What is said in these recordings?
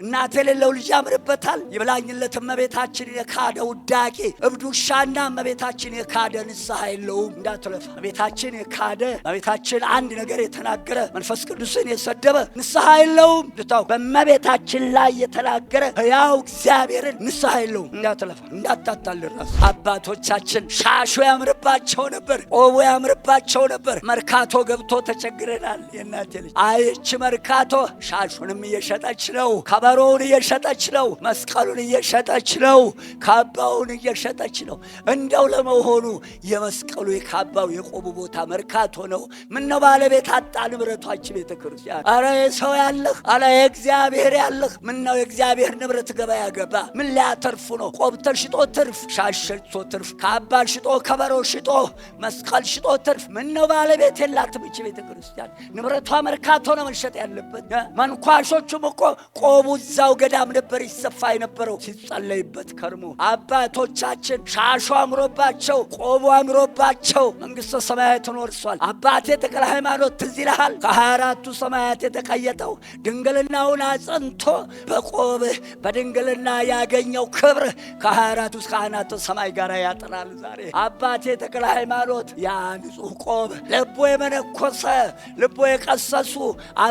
እናት የሌለው ልጅ ያምርበታል። ይብላኝለት እመቤታችን የካደ ውዳቄ እብድ ውሻና እመቤታችን የካደ ንስሐ የለውም እንዳትለፋ። እመቤታችን የካደ እመቤታችን አንድ ነገር የተናገረ መንፈስ ቅዱስን የሰደበ ንስሐ የለውም። ልታው በእመቤታችን ላይ የተናገረ ሕያው እግዚአብሔርን ንስሐ የለውም እንዳትለፋ፣ እንዳታታልል ራስ። አባቶቻችን ሻሹ ያምርባቸው ነበር፣ ቆቡ ያምርባቸው ነበር። መርካቶ ገብቶ ተቸግረናል። የእናቴ ልጅ አይች መርካቶ ሻሹንም እየሸጠች ነው፣ ከበሮውን እየሸጠች ነው፣ መስቀሉን እየሸጠች ነው፣ ካባውን እየሸጠች ነው። እንደው ለመሆኑ የመስቀሉ የካባው የቆቡ ቦታ መርካቶ ነው? ምነው ባለቤት አጣ ንብረቷችን ቤተ ክርስቲያን? አረ የሰው ያለህ፣ አረ የእግዚአብሔር ያለህ። ምነው የእግዚአብሔር ንብረት ገበያ ገባ? ምን ሊያተርፉ ነው? ቆብ ተሽጦ ትርፍ፣ ሻሽ ሽጦ ትርፍ፣ ካባ ሽጦ ከበሮ ሽጦ መስቀል ሽጦ ትርፍ። ምነው ባለቤት የላትም ይህች ቤተ ክርስቲያን? ንብረቷ መርካቶ ነው መሸጥ ያለበት። መንኳሾቹም እኮ ቆቡ እዛው ገዳም ነበር ይሰፋ የነበረው ሲጸለይበት ከርሞ። አባቶቻችን ሻሹ አምሮባቸው ቆቡ አምሮባቸው መንግሥተ ሰማያትን ወርሷል። አባቴ ተክለ ሃይማኖት ትዝ ይልሃል? ከ24ቱ ሰማያት የተቀየጠው ድንግልናውን አጽንቶ በቆብህ በድንግልና ያገኘው ክብር ከ24ቱ ካህናተ ሰማይ ጋር ያጥራል። ዛሬ አባቴ ተክለ ሃይማኖት ያ ንጹሕ ቆብ ልቦ የመነኮሰ ልቦ የቀሰሱ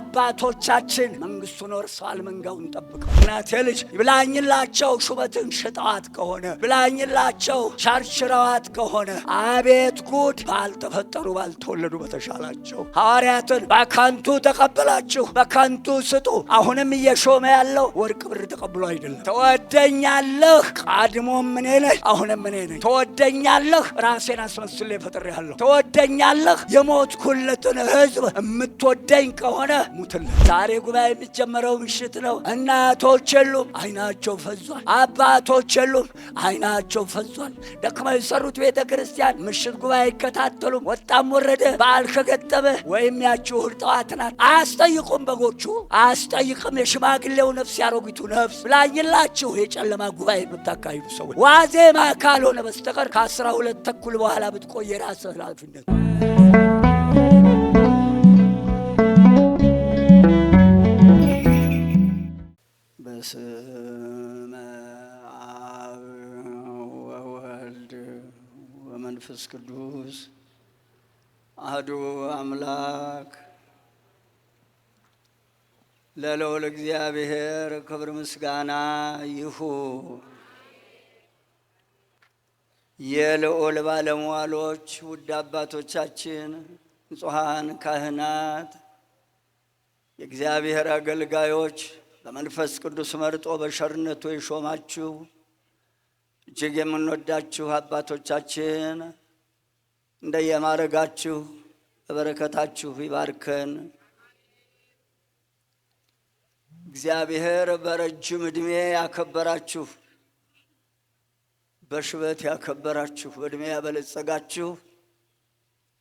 አባቶቻችን መንግሥቱን ወርሰዋል። መንጋውን ጠብቀው። እናቴ ልጅ ብላኝላቸው ሹመትን ሽጠዋት ከሆነ ብላኝላቸው ሸርሽረዋት ከሆነ አቤት ጉድ! ባልተፈጠሩ ባልተወለዱ በተሻላቸው ሐዋርያትን በከንቱ ተቀበላችሁ፣ በከንቱ ስጡ። አሁንም እየሾመ ያለው ወርቅ ብር ተቀብሎ አይደለም። ትወደኛለህ፣ ቀድሞም እኔ ነኝ፣ አሁንም እኔ ነኝ። ትወደኛለህ፣ ራሴን አስመስሌ ፈጥሬሃለሁ። ትወደኛለህ፣ የሞትኩለትን ሕዝብ የምትወደኝ ከሆነ ሙትልህ። ዛሬ ጉባኤ የሚጀመረው ምሽት ነው። እናቶች የሉም፣ አይናቸው ፈዟል። አባቶች የሉም፣ አይናቸው ፈዟል። ደክመው የሰሩት ቤተ ክርስቲያን ምሽት ጉባኤ አይከታተሉም። ወጣም ወረደ በዓል ከገጠመ ወይም ያችሁ እሑድ ጠዋት ናት። አያስጠይቁም፣ በጎቹ አያስጠይቅም። የሽማግሌው ነፍስ ያሮጊቱ ነፍስ ብላኝላችሁ የጨለማ ጉባኤ የምታካሂዱ ሰዎች ዋዜማ ካልሆነ በስተቀር ከ12 ተኩል በኋላ ብትቆይ የራስህ ኃላፊነት። በስመ አብ ወወልድ ወመንፈስ ቅዱስ አሐዱ አምላክ ለልዑል እግዚአብሔር ክብር ምስጋና ይሁን። የልዑል ባለሟሎች ውድ አባቶቻችን፣ ንጹሐን ካህናት፣ የእግዚአብሔር አገልጋዮች፣ በመንፈስ ቅዱስ መርጦ በቸርነቱ የሾማችሁ እጅግ የምንወዳችሁ አባቶቻችን እንደየማዕረጋችሁ በበረከታችሁ ይባርከን። እግዚአብሔር በረጅም ዕድሜ ያከበራችሁ፣ በሽበት ያከበራችሁ፣ በዕድሜ ያበለጸጋችሁ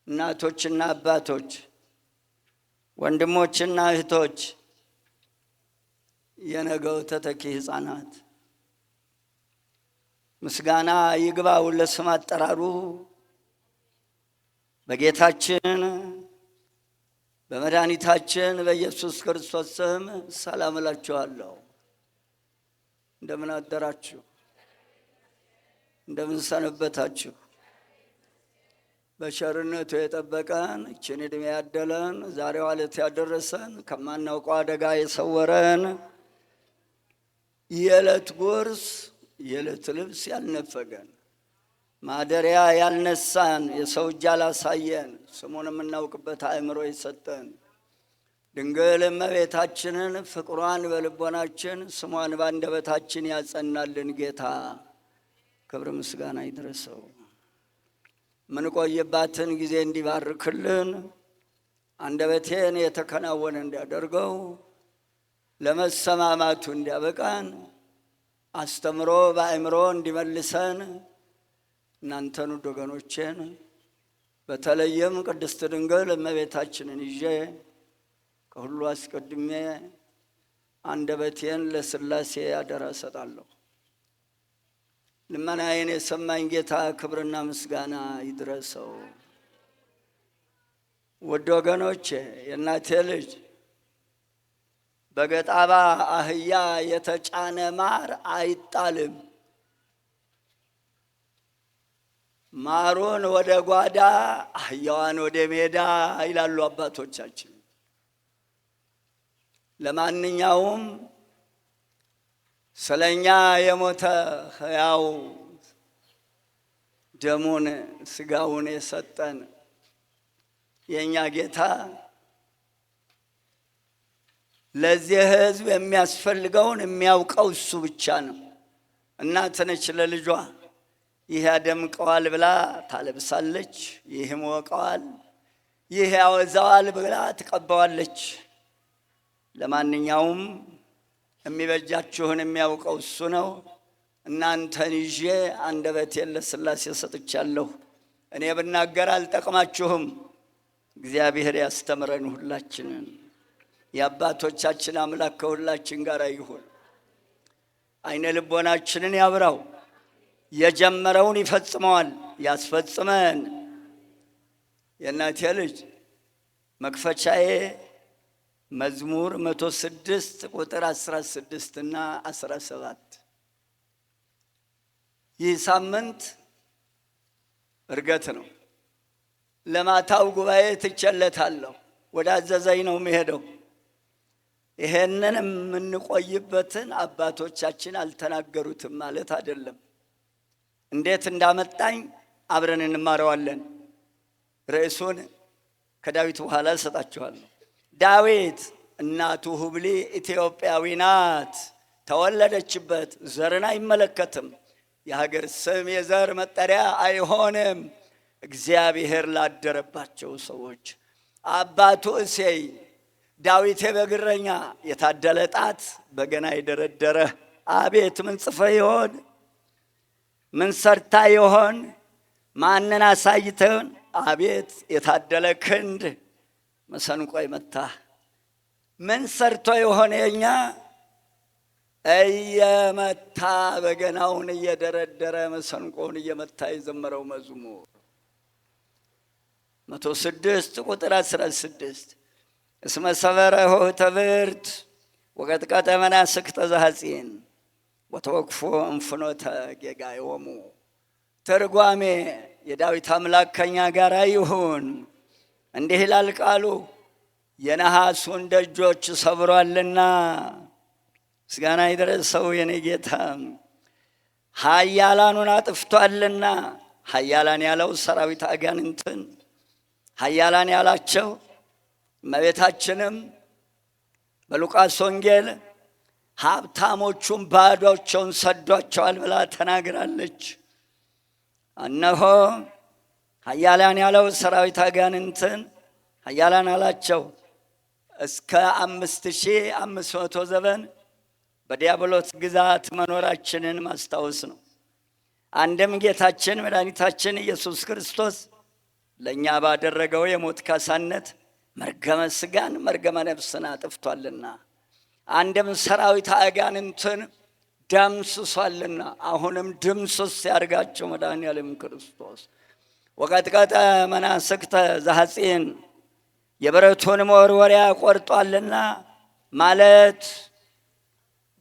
እናቶችና አባቶች፣ ወንድሞችና እህቶች፣ የነገው ተተኪ ሕፃናት ምስጋና ይግባው ለስም አጠራሩ በጌታችን በመድኃኒታችን በኢየሱስ ክርስቶስ ስም ሰላም እላችኋለሁ። እንደምን አደራችሁ? እንደምን ሰነበታችሁ? በቸርነቱ የጠበቀን ይህችን ዕድሜ ያደለን ዛሬዋ ዕለት ያደረሰን ከማናውቀው አደጋ የሰወረን የዕለት ጉርስ የዕለት ልብስ ያልነፈገን ማደሪያ ያልነሳን የሰው እጅ ያላሳየን ስሙን የምናውቅበት አእምሮ የሰጠን ድንግል እመቤታችንን ፍቅሯን በልቦናችን ስሟን በአንደበታችን ያጸናልን ጌታ ክብር ምስጋና ይድረሰው። ምንቆይባትን ጊዜ እንዲባርክልን አንደበቴን የተከናወነ እንዲያደርገው ለመሰማማቱ እንዲያበቃን አስተምሮ በአእምሮ እንዲመልሰን እናንተን ውድ ወገኖቼን በተለይም ቅድስት ድንግል እመቤታችንን ይዤ ከሁሉ አስቀድሜ አንደበቴን ለሥላሴ አደራ እሰጣለሁ። ልመናዬን የሰማኝ ጌታ ክብርና ምስጋና ይድረሰው። ውድ ወገኖቼ፣ የእናቴ ልጅ በገጣባ አህያ የተጫነ ማር አይጣልም። ማሩን ወደ ጓዳ አህያዋን ወደ ሜዳ ይላሉ አባቶቻችን። ለማንኛውም ስለኛ የሞተ ሕያው ደሙን ስጋውን የሰጠን የኛ ጌታ ለዚህ ሕዝብ የሚያስፈልገውን የሚያውቀው እሱ ብቻ ነው። እናት ነች ለልጇ ይህ ያደምቀዋል ብላ ታለብሳለች፣ ይህ ይሞቀዋል፣ ይህ ያወዛዋል ብላ ትቀባዋለች። ለማንኛውም የሚበጃችሁን የሚያውቀው እሱ ነው። እናንተን ይዤ አንደበቴን ለሥላሴ ሰጥቻለሁ። እኔ ብናገር አልጠቅማችሁም። እግዚአብሔር ያስተምረን ሁላችንን። የአባቶቻችን አምላክ ከሁላችን ጋር ይሁን። አይነ ልቦናችንን ያብራው። የጀመረውን ይፈጽመዋል፣ ያስፈጽመን። የእናቴ ልጅ መክፈቻዬ መዝሙር 106 ቁጥር 16 እና 17። ይህ ሳምንት እርገት ነው። ለማታው ጉባኤ ትቸለታለሁ። ወደ አዘዘኝ ነው የሚሄደው። ይሄንን የምንቆይበትን አባቶቻችን አልተናገሩትም ማለት አይደለም። እንዴት እንዳመጣኝ አብረን እንማረዋለን። ርዕሱን ከዳዊት በኋላ እሰጣችኋለሁ። ዳዊት እናቱ ሁብሊ ኢትዮጵያዊ ናት። ተወለደችበት ዘርን አይመለከትም። የሀገር ስም የዘር መጠሪያ አይሆንም። እግዚአብሔር ላደረባቸው ሰዎች አባቱ እሴይ ዳዊት በግረኛ የታደለ ጣት በገና የደረደረ አቤት ምን ጽፈ ይሆን? ምን ሰርታ ይሆን? ማንን አሳይተን? አቤት የታደለ ክንድ መሰንቆ ይመታ። ምን ሰርቶ የሆነ የኛ እየመታ በገናውን እየደረደረ መሰንቆውን እየመታ የዘመረው መዝሙር 106 ቁጥር 16 እስመ ሰበረ ሆህተ ብርት ወቀጥቀጠ መናስክተ ዘሐጺን ወተወክፎ እንፍኖተ ጌጋዮሙ። ትርጓሜ የዳዊት አምላክ ከኛ ጋር ይሁን። እንዲህ ይላል ቃሉ፣ የነሐሱን ደጆች ሰብሯልና። ምስጋና ይድረሰው የኔ ጌታ። ኃያላኑን አጥፍቷልና። ኃያላን ያለው ሰራዊት አጋንንትን ኃያላን ያላቸው እመቤታችንም በሉቃስ ወንጌል ሀብታሞቹን ባዶቸውን ሰዷቸዋል ብላ ተናግራለች። እነሆ ኃያላን ያለው ሰራዊት አጋንንትን ኃያላን አላቸው። እስከ 5500 ዘመን በዲያብሎስ ግዛት መኖራችንን ማስታወስ ነው። አንድም ጌታችን መድኃኒታችን ኢየሱስ ክርስቶስ ለእኛ ባደረገው የሞት ካሳነት መርገመ ሥጋን መርገመ ነፍስን አጥፍቷልና፣ አንድም ሰራዊት አጋንንትን ደምስሷልና፣ አሁንም ድምስስ ያርጋቸው መድኃኔዓለም ክርስቶስ። ወቀጥቀጠ መናስክተ ዘሐጺን የብረቱን መወርወሪያ ቆርጧልና ማለት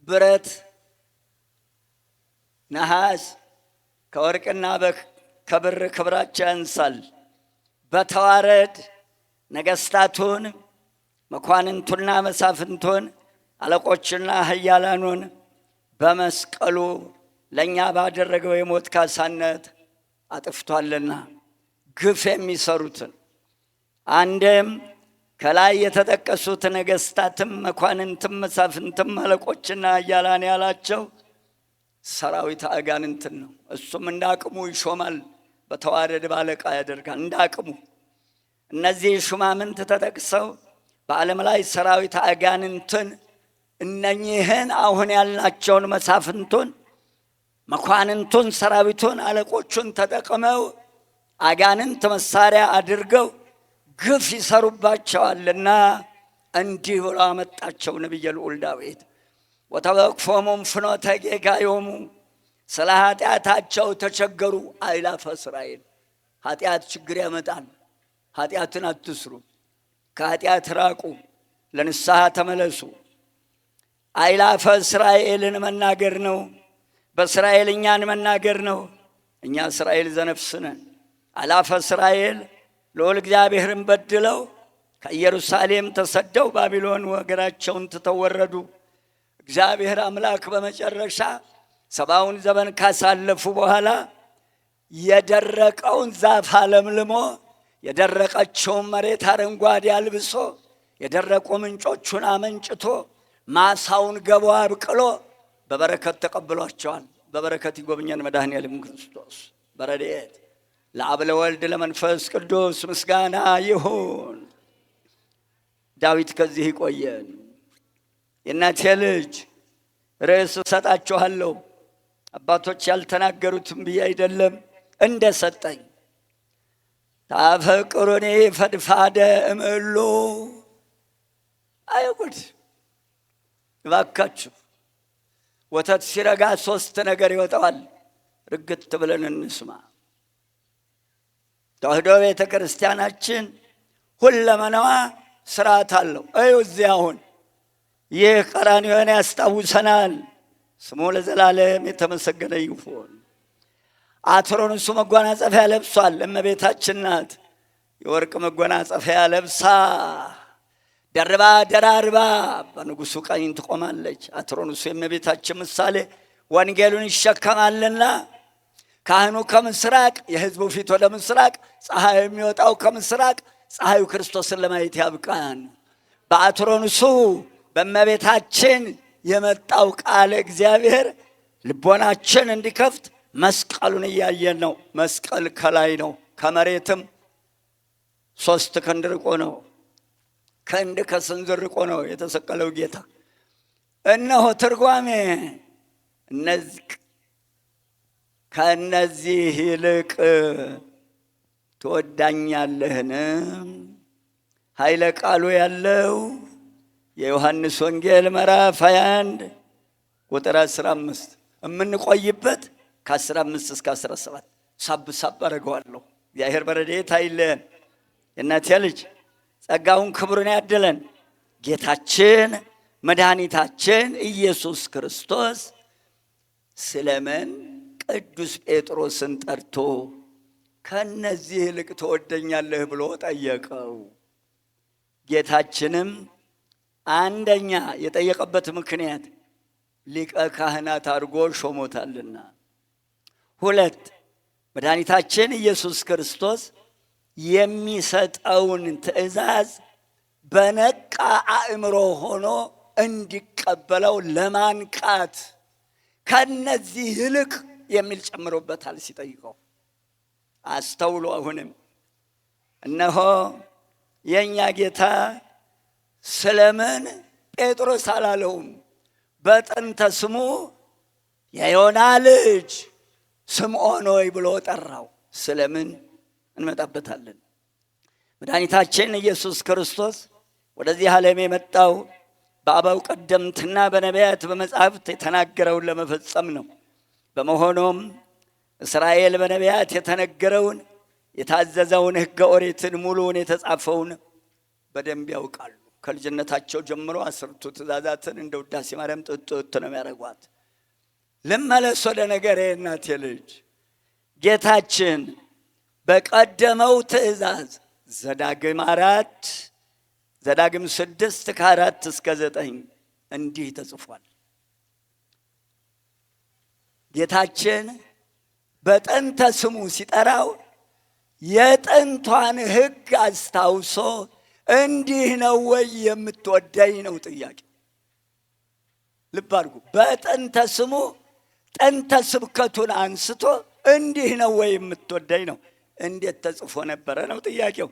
ብረት ነሐስ ከወርቅና ከብር ክብራቸው ያንሳል። በተዋረድ ነገስታቱን መኳንንቱና መሳፍንቱን አለቆችና ኃያላኑን በመስቀሉ ለእኛ ባደረገው የሞት ካሳነት አጥፍቷልና ግፍ የሚሰሩትን አንድም ከላይ የተጠቀሱት ነገስታትም መኳንንትም መሳፍንትም አለቆችና ኃያላን ያላቸው ሰራዊት አጋንንትን ነው። እሱም እንዳቅሙ ይሾማል፣ በተዋረድ ባለቃ ያደርጋል እንዳቅሙ። እነዚህ ሹማምንት ተጠቅሰው በዓለም ላይ ሰራዊት አጋንንትን እነኚህን አሁን ያልናቸውን መሳፍንቱን መኳንንቱን ሰራዊቱን አለቆቹን ተጠቅመው አጋንንት መሳሪያ አድርገው ግፍ ይሰሩባቸዋልና እንዲህ ብሎ አመጣቸው ነቢየ ልዑል ዳዊት። ወተወክፎሙ ፍኖተ ጌጋዮሙ ስለ ኃጢአታቸው ተቸገሩ አእላፈ እስራኤል። ኃጢአት ችግር ያመጣል። ኃጢአትን አትስሩ፣ ከኃጢአት ራቁ፣ ለንስሐ ተመለሱ። አይላፈ እስራኤልን መናገር ነው። በእስራኤል እኛን መናገር ነው። እኛ እስራኤል ዘነፍስ ነን። አላፈ እስራኤል ልዑል እግዚአብሔርን በድለው ከኢየሩሳሌም ተሰደው ባቢሎን ወገራቸውን ትተው ወረዱ። እግዚአብሔር አምላክ በመጨረሻ 70ውን ዘመን ካሳለፉ በኋላ የደረቀውን ዛፍ አለምልሞ የደረቀችውን መሬት አረንጓዴ አልብሶ የደረቁ ምንጮቹን አመንጭቶ ማሳውን ገቦ አብቅሎ በበረከት ተቀብሏቸዋል። በበረከት ይጎብኘን መድኃኔዓለም ክርስቶስ። በረድኤት ለአብ ለወልድ ለመንፈስ ቅዱስ ምስጋና ይሁን። ዳዊት ከዚህ ይቆየን። የእናቴ ልጅ ርዕስ እሰጣችኋለሁ። አባቶች ያልተናገሩትም ብዬ አይደለም፣ እንደ ሰጠኝ። ታፈቅሩኒ ፈድፋደ እምእሉ። አይጉድ እባካችሁ፣ ወተት ሲረጋ 3 ነገር ይወጣዋል። ርግት ብለን እንስማ። ተዋሕዶ ቤተ ክርስቲያናችን ሁለመናዋ ስርዓት አለው። እዚህ አሁን ይህ ቀራንዮን ያስታውሰናል። ስሙ ለዘላለም የተመሰገነ ይሁን። አትሮንሱ መጎናጸፊያ ለብሷል። እመቤታችን ናት። የወርቅ መጎናጸፊያ ለብሳ ደርባ ደራርባ በንጉሱ ቀኝ ትቆማለች። አትሮንሱ የእመቤታችን ምሳሌ ወንጌሉን ይሸከማልና ካህኑ ከምስራቅ፣ የሕዝቡ ፊት ወደ ምስራቅ፣ ፀሐዩ የሚወጣው ከምስራቅ፣ ፀሐዩ ክርስቶስን ለማየት ያብቃን። በአትሮንሱ በእመቤታችን የመጣው ቃል እግዚአብሔር ልቦናችን እንዲከፍት መስቀሉን እያየን ነው። መስቀል ከላይ ነው፣ ከመሬትም 3 ክንድ ርቆ ነው። ክንድ ከስንዝር ርቆ ነው የተሰቀለው ጌታ። እነሆ ትርጓሜ ከእነዚህ ይልቅ ትወዳኛለህን? ኃይለ ቃሉ ያለው የዮሐንስ ወንጌል ምዕራፍ 21 ቁጥር 15 የምንቆይበት ከ15 እስከ 17 ሳብ አደርገዋለሁ። እግዚአብሔር በረድኤት አይለየን። የእናቴ ልጅ ጸጋውን ክብሩን ያድለን። ጌታችን መድኃኒታችን ኢየሱስ ክርስቶስ ስለምን ቅዱስ ጴጥሮስን ጠርቶ ከነዚህ ይልቅ ትወደኛለህ ብሎ ጠየቀው? ጌታችንም አንደኛ የጠየቀበት ምክንያት ሊቀ ካህናት አድርጎ ሾሞታልና፣ 2 መድኃኒታችን ኢየሱስ ክርስቶስ የሚሰጠውን ትእዛዝ በነቃ አእምሮ ሆኖ እንዲቀበለው ለማንቃት ከነዚህ ይልቅ የሚል ጨምሮበታል ሲጠይቀው። አስተውሎ አሁንም እነሆ የእኛ ጌታ ስለምን ጴጥሮስ አላለውም? በጥንተ ስሙ የዮና ልጅ ስምዖን ሆይ ብሎ ጠራው። ስለምን እንመጣበታለን። መድኃኒታችን ኢየሱስ ክርስቶስ ወደዚህ ዓለም የመጣው በአበው ቀደምትና በነቢያት በመጻሕፍት የተናገረውን ለመፈጸም ነው። በመሆኑም እስራኤል በነቢያት የተነገረውን የታዘዘውን ሕገ ኦሪትን ሙሉውን የተጻፈውን በደንብ ያውቃሉ። ከልጅነታቸው ጀምሮ 10ቱ ትእዛዛትን እንደ ውዳሴ ማርያም ጥጥ ነው የሚያደርጓት። ልመለስ ወደ ነገሬ እናቴ ልጅ። ጌታችን በቀደመው ትእዛዝ ዘዳግም 6 ከ4 እስከ 9 እንዲህ ተጽፏል። ጌታችን በጥንተ ስሙ ሲጠራው የጥንቷን ሕግ አስታውሶ እንዲህ ነው ወይ የምትወደኝ ነው ጥያቄ። ልብ አድርጉ። በጥንተ ስሙ ጥንተ ስብከቱን አንስቶ እንዲህ ነው ወይ የምትወደኝ ነው። እንዴት ተጽፎ ነበረ ነው ጥያቄው።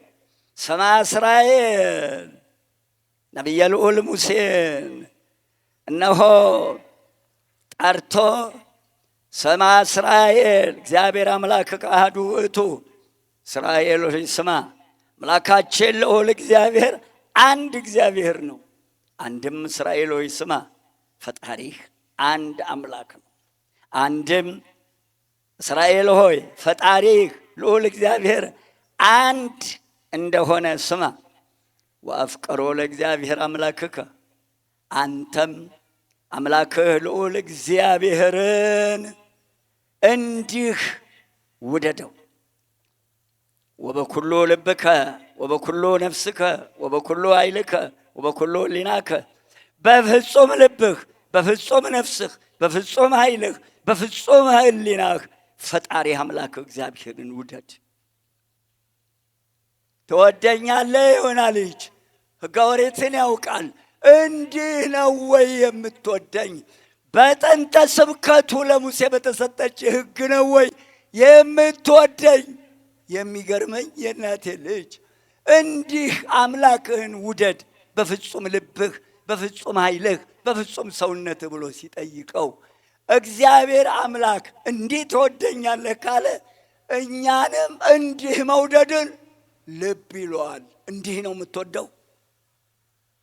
ስማ እስራኤል ነቢየ ልዑል ሙሴን እነሆ ጠርቶ ስማ እስራኤል እግዚአብሔር አምላክ አሐዱ ውእቱ፣ እስራኤል ሆይ ስማ አምላካችን ልዑል እግዚአብሔር አንድ እግዚአብሔር ነው። አንድም እስራኤል ሆይ ስማ ፈጣሪህ አንድ አምላክ ነው። አንድም እስራኤል ሆይ ፈጣሪህ ልዑል እግዚአብሔር አንድ እንደሆነ ስማ። ወአፍቅሮ ለእግዚአብሔር አምላክከ፣ አንተም አምላክህ ልዑል እግዚአብሔርን እንዲህ ውደደው ወበኩሉ ልብከ ወበኩሉ ነፍስከ ወበኩሉ ኃይልከ ወበኩሉ ሕሊናከ በፍጹም ልብህ በፍጹም ነፍስህ በፍጹም ኃይልህ በፍጹም ሕሊናህ ፈጣሪ አምላክህ እግዚአብሔርን ውደድ። ትወደኛለህ ይሆናል ልጅ ሕገ ኦሪትን ያውቃል። እንዲህ ነው ወይ የምትወደኝ? በጥንተ ስብከቱ ለሙሴ በተሰጠች ሕግ ነው ወይ የምትወደኝ? የሚገርመኝ የእናቴ ልጅ እንዲህ አምላክህን ውደድ በፍጹም ልብህ በፍጹም ኃይልህ በፍጹም ሰውነትህ ብሎ ሲጠይቀው እግዚአብሔር አምላክ እንዲህ ትወደኛለህ ካለ እኛንም እንዲህ መውደድን ልብ ይለዋል። እንዲህ ነው የምትወደው?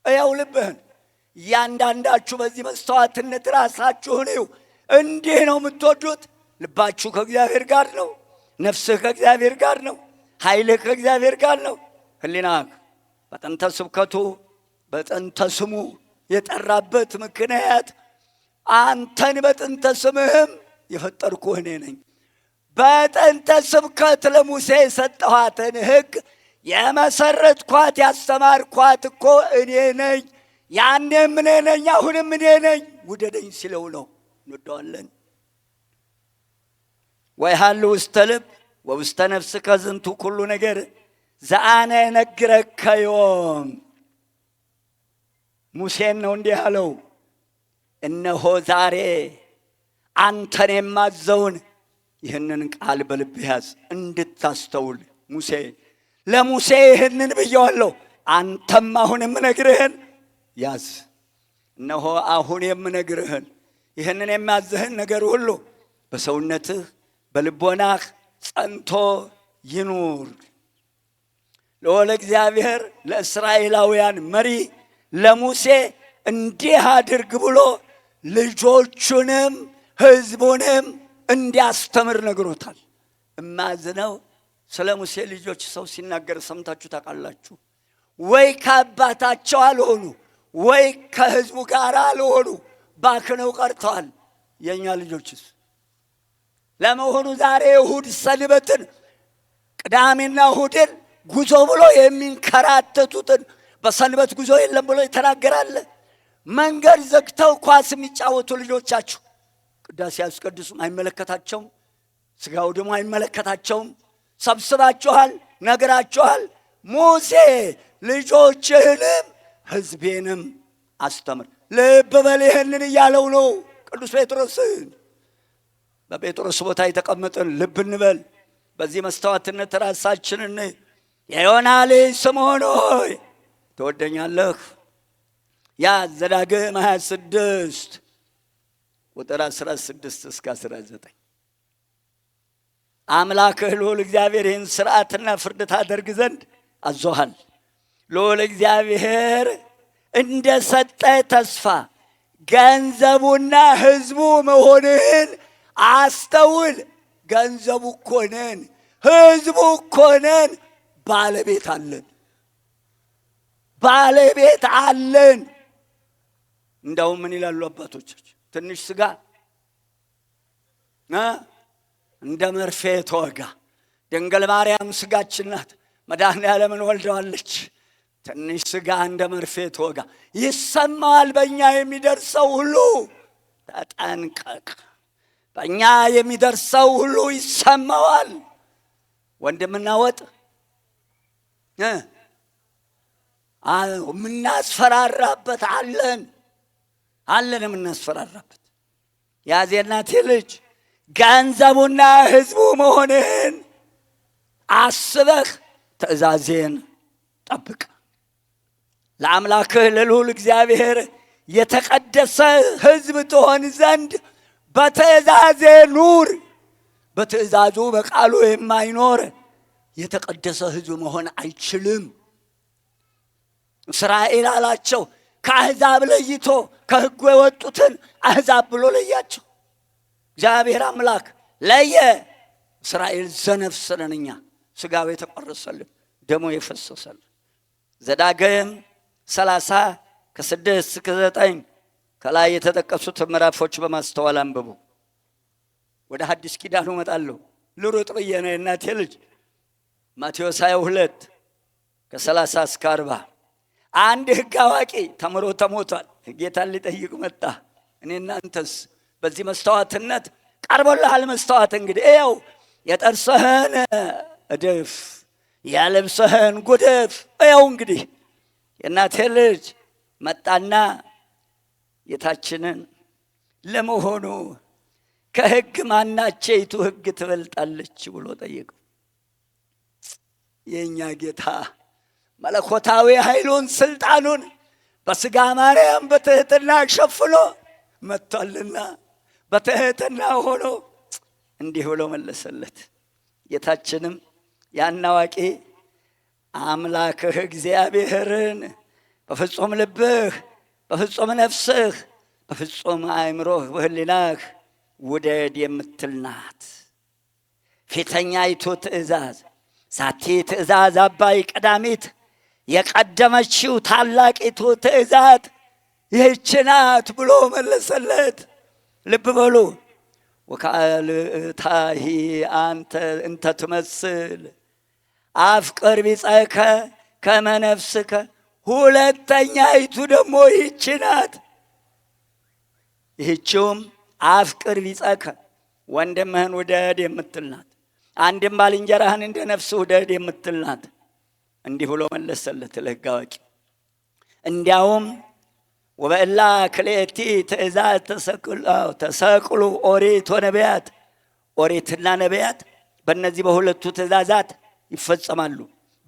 እያው ልብህን እያንዳንዳችሁ በዚህ መስተዋትነት ራሳችሁን እዩ። እንዲህ ነው የምትወዱት? ልባችሁ ከእግዚአብሔር ጋር ነው። ነፍስህ ከእግዚአብሔር ጋር ነው። ኃይልህ ከእግዚአብሔር ጋር ነው። ሕሊናህ በጥንተ ስብከቱ በጥንተ ስሙ የጠራበት ምክንያት አንተን በጥንተ ስምህም የፈጠርኩህ እኔ ነኝ። በጥንተ ስብከት ለሙሴ የሰጠኋትን ሕግ የመሰረትኳት ያስተማርኳት እኮ እኔ ነኝ። ያኔም እኔ ነኝ፣ አሁንም እኔ ነኝ። ውደደኝ ሲለው ነው እንወደዋለን። ወይሃሉ ውስተ ልብ ወውስተ ነፍስከ ዝንቱ ኩሉ ነገር ዘአነ እነግረከ ዮም። ሙሴን ነው እንዲህ አለው፣ እነሆ ዛሬ አንተን የማዘውን ይህንን ቃል በልብህ ያዝ እንድታስተውል። ሙሴ ለሙሴ ይህንን ብየዋለሁ፣ አንተም አሁን የምነግርህን ያዝ። እነሆ አሁን የምነግርህን ይህንን የሚያዝህን ነገር ሁሉ በሰውነትህ በልቦናህ ጸንቶ ይኑር። ልዑል እግዚአብሔር ለእስራኤላውያን መሪ ለሙሴ እንዲህ አድርግ ብሎ ልጆቹንም ሕዝቡንም እንዲያስተምር ነግሮታል። እማዝነው ስለ ሙሴ ልጆች ሰው ሲናገር ሰምታችሁ ታውቃላችሁ ወይ? ከአባታቸው አልሆኑ ወይ ከሕዝቡ ጋር አልሆኑ፣ ባክነው ቀርተዋል። የእኛ ልጆችስ ለመሆኑ ዛሬ እሁድ ሰንበትን ቅዳሜና እሁድን ጉዞ ብሎ የሚንከራተቱትን በሰንበት ጉዞ የለም ብሎ ይተናገራል። መንገድ ዘግተው ኳስ የሚጫወቱ ልጆቻችሁ ቅዳሴ ያስቀድሱም አይመለከታቸውም፣ ስጋው ደግሞ አይመለከታቸውም። ሰብስባችኋል፣ ነግራችኋል። ሙሴ ልጆችህንም ሕዝቤንም አስተምር። ልብ በል ይህንን እያለው ነው ቅዱስ ጴጥሮስን። በጴጥሮስ ቦታ የተቀመጥን ልብ እንበል። በዚህ መስተዋትነት ራሳችንን የዮና ልጅ ስምዖን ሆይ ትወደኛለህ? ያ ዘዳግም 26 ቁጥር 16 እስከ 19 አምላክህ ልዑል እግዚአብሔር ይህን ሥርዓትና ፍርድ ታደርግ ዘንድ አዞሃል። ልዑል እግዚአብሔር እንደ ሰጠ ተስፋ ገንዘቡና ሕዝቡ መሆንህን አስተውል። ገንዘቡ እኮ ነን፣ ሕዝቡ እኮ ነን። ባለቤት አለን፣ ባለቤት አለን። እንደውም ምን ይላሉ አባቶቻችን? ትንሽ ስጋ እንደ መርፌ ተወጋ። ድንግል ማርያም ስጋችን ናት። መድኃኔዓለምን ወልደዋለች። ትንሽ ስጋ እንደ መርፌ ተወጋ። ይሰማዋል በእኛ የሚደርሰው ሁሉ። ተጠንቀቅ። በእኛ የሚደርሰው ሁሉ ይሰማዋል። ወንድምና ወጥ የምናስፈራራበት አለን የምናስፈራራበት። ያዜ እናቴ ልጅ ገንዘቡና ሕዝቡ መሆንህን አስበህ ትእዛዜን ጠብቅ። ለአምላክህ ለልዑል እግዚአብሔር የተቀደሰ ሕዝብ ትሆን ዘንድ በትእዛዜ ኑር። በትእዛዙ በቃሉ የማይኖር የተቀደሰ ሕዝብ መሆን አይችልም። እስራኤል አላቸው ከአሕዛብ ለይቶ ከሕጉ የወጡትን አሕዛብ ብሎ ለያቸው። እግዚአብሔር አምላክ ለየ። እስራኤል ዘነፍስ ነን እኛ፣ ሥጋው የተቆረሰልን ደሞ የፈሰሰልን። ዘዳግም 30 ከ6 እስከ 9 ከላይ የተጠቀሱት ምዕራፎች በማስተዋል አንብቡ። ወደ ሐዲስ ኪዳኑ እመጣለሁ። ልሩጥ ብዬ ነው እናቴ ልጅ። ማቴዎስ 22 ከ30 እስከ 40 አንድ ሕግ አዋቂ ተምሮ ተሞቷል። ጌታን ሊጠይቅ መጣ። እኔ እናንተስ በዚህ መስተዋትነት ቀርቦልሃል። መስተዋት እንግዲህ ይኸው የጥርስህን እድፍ የልብስህን ጉድፍ ይኸው እንግዲህ። የእናቴ ልጅ መጣና ጌታችንን ለመሆኑ ከሕግ ማናቸይቱ ሕግ ትበልጣለች ብሎ ጠየቀው። የእኛ ጌታ መለኮታዊ ኃይሉን ስልጣኑን በሥጋ ማርያም በትሕትና ሸፍኖ መጥቷልና በትሕትና ሆኖ እንዲህ ብሎ መለሰለት። ጌታችንም ያን አዋቂ አምላክህ እግዚአብሔርን በፍጹም ልብህ፣ በፍጹም ነፍስህ፣ በፍጹም አእምሮህ፣ በህሊናህ ውደድ የምትል ናት። ፊተኛይቱ ትእዛዝ ዛቲ ትእዛዝ አባይ ቀዳሚት፣ የቀደመችው ታላቂቱ ትእዛዝ ይህች ናት ብሎ መለሰለት። ልብ በሉ። ወካልእታሂ አንተ እንተ ትመስል አፍቅር ቢጸከ ከመ ነፍስከ፣ ሁለተኛይቱ ደግሞ ይህች ናት። ይህችውም አፍቅር ቢጸከ ወንድምህን ውደድ የምትል ናት። አንድም ባልንጀራህን እንደ ነፍስ ውደድ የምትል ናት። እንዲህ ብሎ መለሰለት ለሕግ አዋቂ። እንዲያውም ወበእላ ክልኤቲ ትእዛዝ ተሰቅሉ ኦሪት ወነቢያት፣ ኦሪትና ነቢያት በእነዚህ በሁለቱ ትእዛዛት ይፈጸማሉ።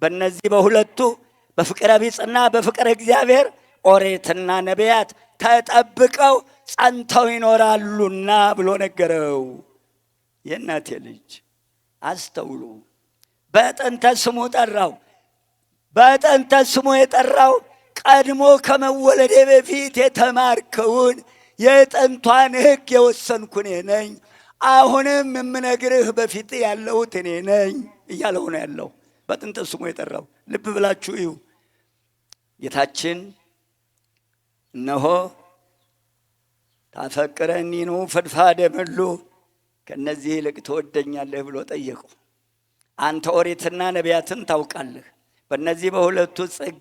በእነዚህ በሁለቱ በፍቅረ ቢጽና በፍቅረ እግዚአብሔር ኦሪትና ነቢያት ተጠብቀው ጸንተው ይኖራሉና ብሎ ነገረው። የእናቴ ልጅ አስተውሉ። በጥንተ ስሙ ጠራው። በጥንተ ስሙ የጠራው ቀድሞ ከመወለዴ በፊት የተማርከውን የጥንቷን ሕግ የወሰንኩ እኔ ነኝ፣ አሁንም የምነግርህ በፊት ያለሁት እኔ ነኝ እያለው ነው ያለው። በጥንተ ስሙ የጠራው ልብ ብላችሁ እዩ። ጌታችን እነሆ ታፈቅረኒኑ ፈድፋደ መሉ፣ ከእነዚህ ይልቅ ትወደኛለህ ብሎ ጠየቀው። አንተ ኦሪትና ነቢያትን ታውቃለህ፣ በእነዚህ በሁለቱ ጽግ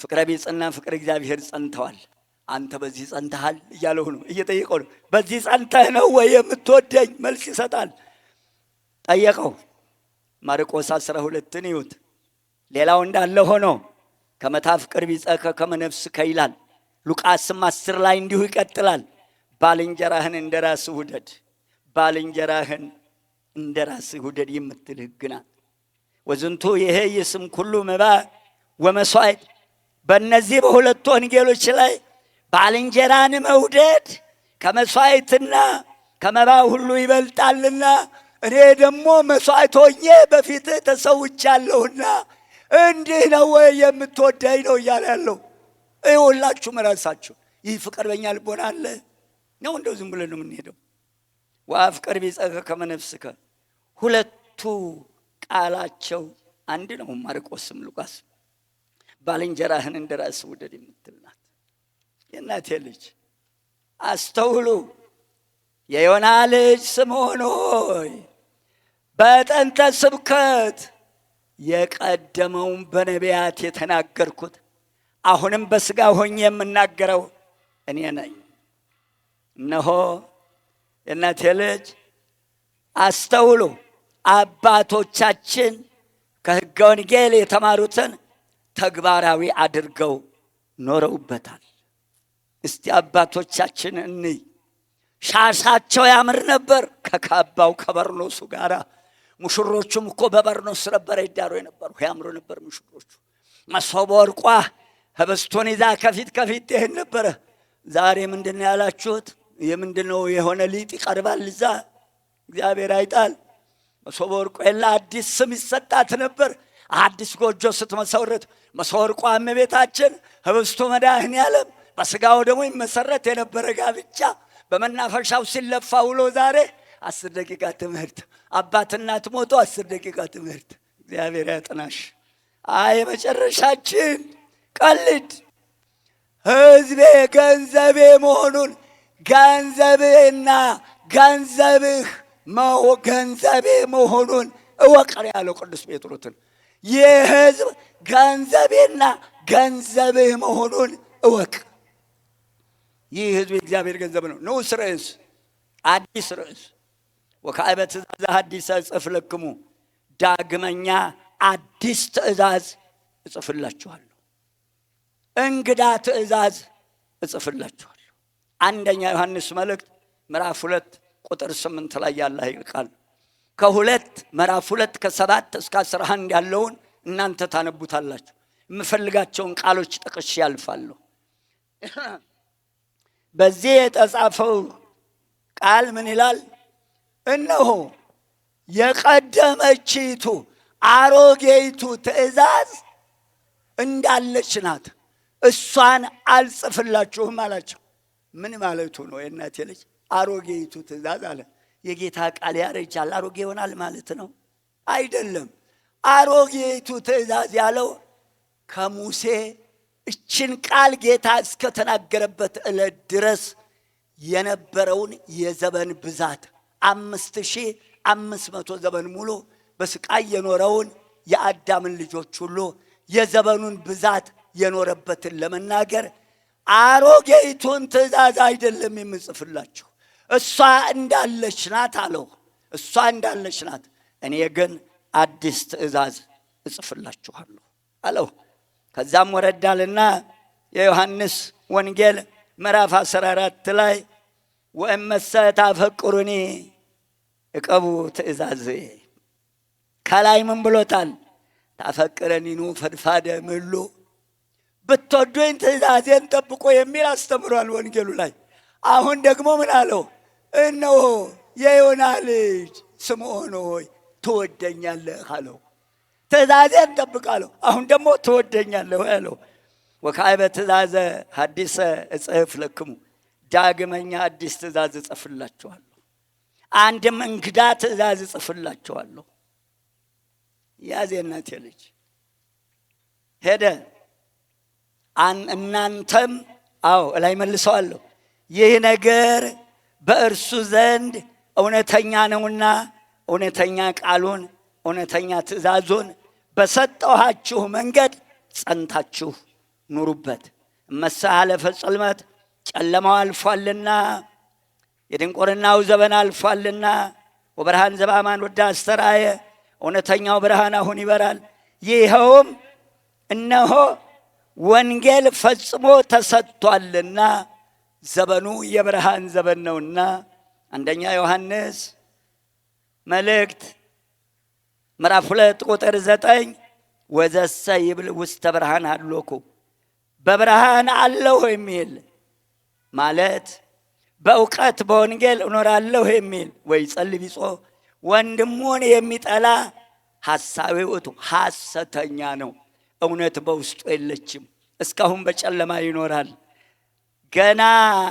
ፍቅረ ቢጽና ፍቅረ እግዚአብሔር ጸንተዋል። አንተ በዚህ ጸንተሃል እያለው ነው፣ እየጠየቀው ነው። በዚህ ጸንተህ ነው ወይ የምትወደኝ? መልስ ይሰጣል። ጠየቀው። ማርቆስ 12ን ይዩት። ሌላው እንዳለ ሆኖ ከመ ታፍቅር ቢጸከ ከመ ነፍስከ ይላል። ሉቃስም 10 ላይ እንዲሁ ይቀጥላል። ባልንጀራህን እንደ ራስህ ውደድ፣ ባልንጀራህን እንደ ራስህ ውደድ የምትል ሕግ ናት። ወዝንቱ ይሄ ይስም ኩሉ መባ ወመስዋዕት። በእነዚህ በሁለቱ ወንጌሎች ላይ ባልንጀራን መውደድ ከመስዋዕትና ከመባ ሁሉ ይበልጣልና እኔ ደግሞ መስዋዕት ሆኜ በፊትህ ተሰውቻለሁና እንዲህ ነው ወይ የምትወደኝ ነው እያለ ያለው። ሁላችሁም ራሳችሁ ይህ ፍቅር በእኛ ልቦና አለ ነው? እንደው ዝም ብለን ነው የምንሄደው? ወአፍቅር ቢጸከ ከመ ነፍስከ፣ ሁለቱ ቃላቸው አንድ ነው። ማርቆስም ሉቃስም ባልንጀራህን እንደ ራስህ ውደድ የምትል ናት። የእናቴ ልጅ አስተውሉ። የዮና ልጅ ስምዖን ሆይ በጥንተ ስብከት የቀደመውን በነቢያት የተናገርኩት አሁንም በሥጋ ሆኜ የምናገረው እኔ ነኝ። እነሆ የእናቴ ልጅ አስተውሉ። አባቶቻችን ከሕገ ወንጌል የተማሩትን ተግባራዊ አድርገው ኖረውበታል። እስቲ አባቶቻችን እንይ። ሻሻቸው ያምር ነበር ከካባው ከበርኖሱ ጋር። ሙሽሮቹም እኮ በበርኖስ ነበረ ይዳሩ የነበሩ፣ ያምሩ ነበር ሙሽሮቹ። መሶበ ወርቋ ህብስቱን ይዛ ከፊት ከፊት ይሄን ነበረ። ዛሬ ምንድን ነው ያላችሁት? የምንድነው የሆነ ሊጥ ይቀርባል እዛ፣ እግዚአብሔር አይጣል። መሶበ ወርቋ የለ አዲስ ስም ይሰጣት ነበር። አዲስ ጎጆ ስትመሰረት መሶበ ወርቋ እመቤታችን፣ ህብስቱ መድኃኔዓለም፣ በሥጋው ደግሞ ይመሰረት የነበረ ጋብቻ በመናፈሻው ሲለፋ ውሎ ዛሬ 10 ደቂቃ ትምህርት፣ አባት እናት ሞቶ 10 ደቂቃ ትምህርት። እግዚአብሔር ያጥናሽ። አይ መጨረሻችን ቀልድ ሕዝቤ ገንዘቤ መሆኑን ገንዘብህና ገንዘብህ ገንዘቤ መሆኑን እወቅ ያለው ቅዱስ ጴጥሮስን። ይህ ሕዝብ ገንዘቤና ገንዘብህ መሆኑን እወቅ። ይህ ሕዝብ የእግዚአብሔር ገንዘብ ነው። ንዑስ ርዕስ፣ አዲስ ርዕስ። ወካዕበ ትእዛዘ ሐዲሰ እጽፍለክሙ፣ ዳግመኛ አዲስ ትእዛዝ እጽፍላችኋለሁ፣ እንግዳ ትእዛዝ እጽፍላችኋለሁ። አንደኛ ዮሐንስ መልእክት ምዕራፍ 2 ቁጥር 8 ላይ ያለ ቃል ምዕራፍ 2 ከ7 እስከ 11 ያለውን እናንተ ታነቡታላችሁ። የምፈልጋቸውን ቃሎች ጠቅሼ ያልፋለሁ። በዚህ የተጻፈው ቃል ምን ይላል? እነሆ የቀደመችይቱ አሮጌይቱ ትእዛዝ እንዳለች ናት፣ እሷን አልጽፍላችሁም አላቸው። ምን ማለቱ ነው? የእናቴ ልጅ አሮጌይቱ ትእዛዝ አለ። የጌታ ቃል ያረጃል፣ አሮጌ ይሆናል ማለት ነው? አይደለም። አሮጌይቱ ትእዛዝ ያለው ከሙሴ እችን ቃል ጌታ እስከተናገረበት ዕለት ድረስ የነበረውን የዘመን ብዛት 5500 ዘመን ሙሉ በስቃይ የኖረውን የአዳምን ልጆች ሁሉ የዘመኑን ብዛት የኖረበትን ለመናገር አሮጌይቱን ትእዛዝ አይደለም የምጽፍላችሁ፣ እሷ እንዳለች ናት አለው። እሷ እንዳለች ናት፣ እኔ ግን አዲስ ትእዛዝ እጽፍላችኋለሁ አለው። ከዛም ወረዳልና የዮሐንስ ወንጌል ምዕራፍ 14 ላይ ወእመሰ ታፈቅሩኒ እቀቡ ትእዛዝ፣ ከላይ ምን ብሎታል? ታፈቅረኒኑ ፈድፋደ ምሉ፣ ብትወዱኝ ትእዛዜን ጠብቆ የሚል አስተምሯል ወንጌሉ ላይ። አሁን ደግሞ ምን አለው? እነሆ የዮና ልጅ ስምዖን ሆይ ትወደኛለህ አለው። ትእዛዜን ጠብቃለሁ። አሁን ደግሞ ትወደኛለህ አለው። ወካዕበ ትእዛዘ ሐዲሰ እጽሕፍ ለክሙ፣ ዳግመኛ አዲስ ትእዛዝ እጽፍላችኋለሁ፣ አንድም እንግዳ ትእዛዝ እጽፍላችኋለሁ። ያዜ እናቴ ልጅ ሄደ። እናንተም እላይ መልሰዋለሁ፣ ይህ ነገር በእርሱ ዘንድ እውነተኛ ነውና እውነተኛ ቃሉን እውነተኛ ትእዛዙን በሰጠኋችሁ መንገድ ጸንታችሁ ኑሩበት። እመሰ ሀለፈ ጽልመት፣ ጨለማው አልፏልና የድንቁርናው ዘመን አልፏልና፣ ወብርሃን ዘበአማን ወደ አስተርአየ፣ እውነተኛው ብርሃን አሁን ይበራል። ይኸውም እነሆ ወንጌል ፈጽሞ ተሰጥቷልና ዘመኑ የብርሃን ዘመን ነውና። አንደኛ ዮሐንስ መልእክት ምዕራፍ 2 ቁጥር 9 ወዘሰ ይብል ውስተ ብርሃን አሎኩ፣ በብርሃን አለሁ የሚል ማለት በእውቀት በወንጌል እኖራለሁ የሚል ወይ ጸልይ ቢጾ ወንድሙን የሚጠላ ሐሳዊ ውእቱ ሐሰተኛ ነው፣ እውነት በውስጡ የለችም። እስካሁን በጨለማ ይኖራል። ገና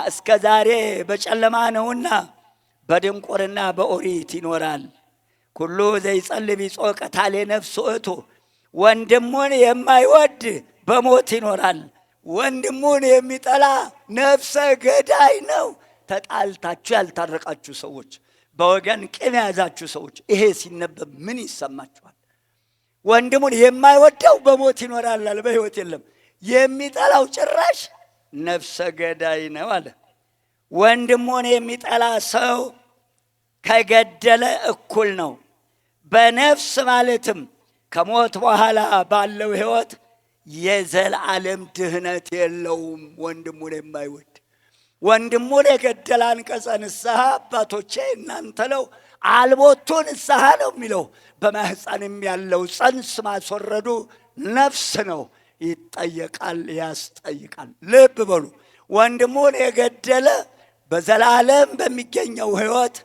እስከ ዛሬ በጨለማ ነውና በድንቁርና በኦሪት ይኖራል። ኩሉ ዘይጸልይ ቢጾ ቀታሌ ነፍስ ውእቱ፣ ወንድሙን የማይወድ በሞት ይኖራል። ወንድሙን የሚጠላ ነፍሰ ገዳይ ነው። ተጣልታችሁ ያልታረቃችሁ ሰዎች፣ በወገን ቂም የያዛችሁ ሰዎች ይሄ ሲነበብ ምን ይሰማችኋል? ወንድሙን የማይወደው በሞት ይኖራል አለ፣ በሕይወት የለም። የሚጠላው ጭራሽ ነፍሰ ገዳይ ነው አለ። ወንድሙን የሚጠላ ሰው ከገደለ እኩል ነው። በነፍስ ማለትም ከሞት በኋላ ባለው ሕይወት የዘላለም ድህነት የለውም። ወንድሙን የማይወድ ወንድሙን የገደለ አንቀጸ ንስሐ አባቶቼ እናንተ ነው፣ አልቦቱ ንስሐ ነው የሚለው። በማህፀንም ያለው ጽንስ ማስወረዱ ነፍስ ነው፣ ይጠየቃል፣ ያስጠይቃል። ልብ በሉ። ወንድሙን የገደለ በዘላለም በሚገኘው ሕይወት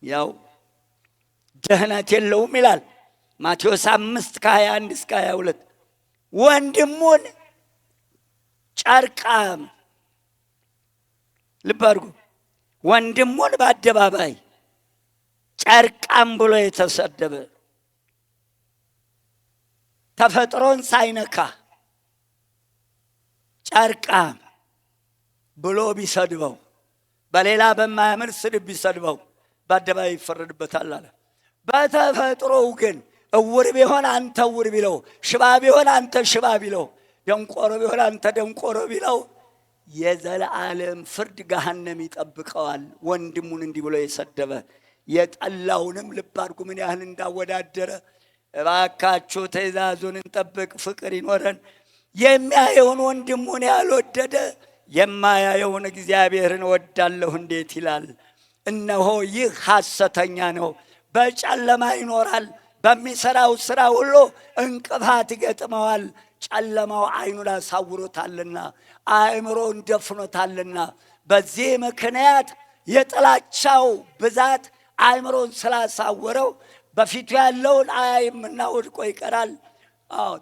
ያው ድህነት የለውም ይላል ማቴዎስ 5 ከ21 እስከ 22። ወንድሙን ጨርቃም፣ ልብ አድርጉ፣ ወንድሙን በአደባባይ ጨርቃም ብሎ የተሰደበ ተፈጥሮን ሳይነካ ጨርቃም ብሎ ቢሰድበው፣ በሌላ በማያምር ስድብ ቢሰድበው በአደባባይ ይፈረድበታል አለ። በተፈጥሮው ግን እውር ቢሆን አንተ እውር ቢለው፣ ሽባ ቢሆን አንተ ሽባ ቢለው፣ ደንቆሮ ቢሆን አንተ ደንቆሮ ቢለው የዘላለም ፍርድ ገሃነም ይጠብቀዋል። ወንድሙን እንዲህ ብሎ የሰደበ የጠላውንም ልብ አድርጉ ምን ያህል እንዳወዳደረ። እባካችሁ ትእዛዙን እንጠብቅ፣ ፍቅር ይኖረን። የሚያየውን ወንድሙን ያልወደደ የማያየውን እግዚአብሔርን ወዳለሁ እንዴት ይላል? እነሆ ይህ ሐሰተኛ ነው፣ በጨለማ ይኖራል፣ በሚሠራው ሥራ ሁሉ እንቅፋት ይገጥመዋል። ጨለማው ዓይኑን አሳውሮታልና አእምሮን ደፍኖታልና። በዚህ ምክንያት የጥላቻው ብዛት አእምሮን ስላሳወረው በፊቱ ያለውን አያይምና ወድቆ ይቀራል።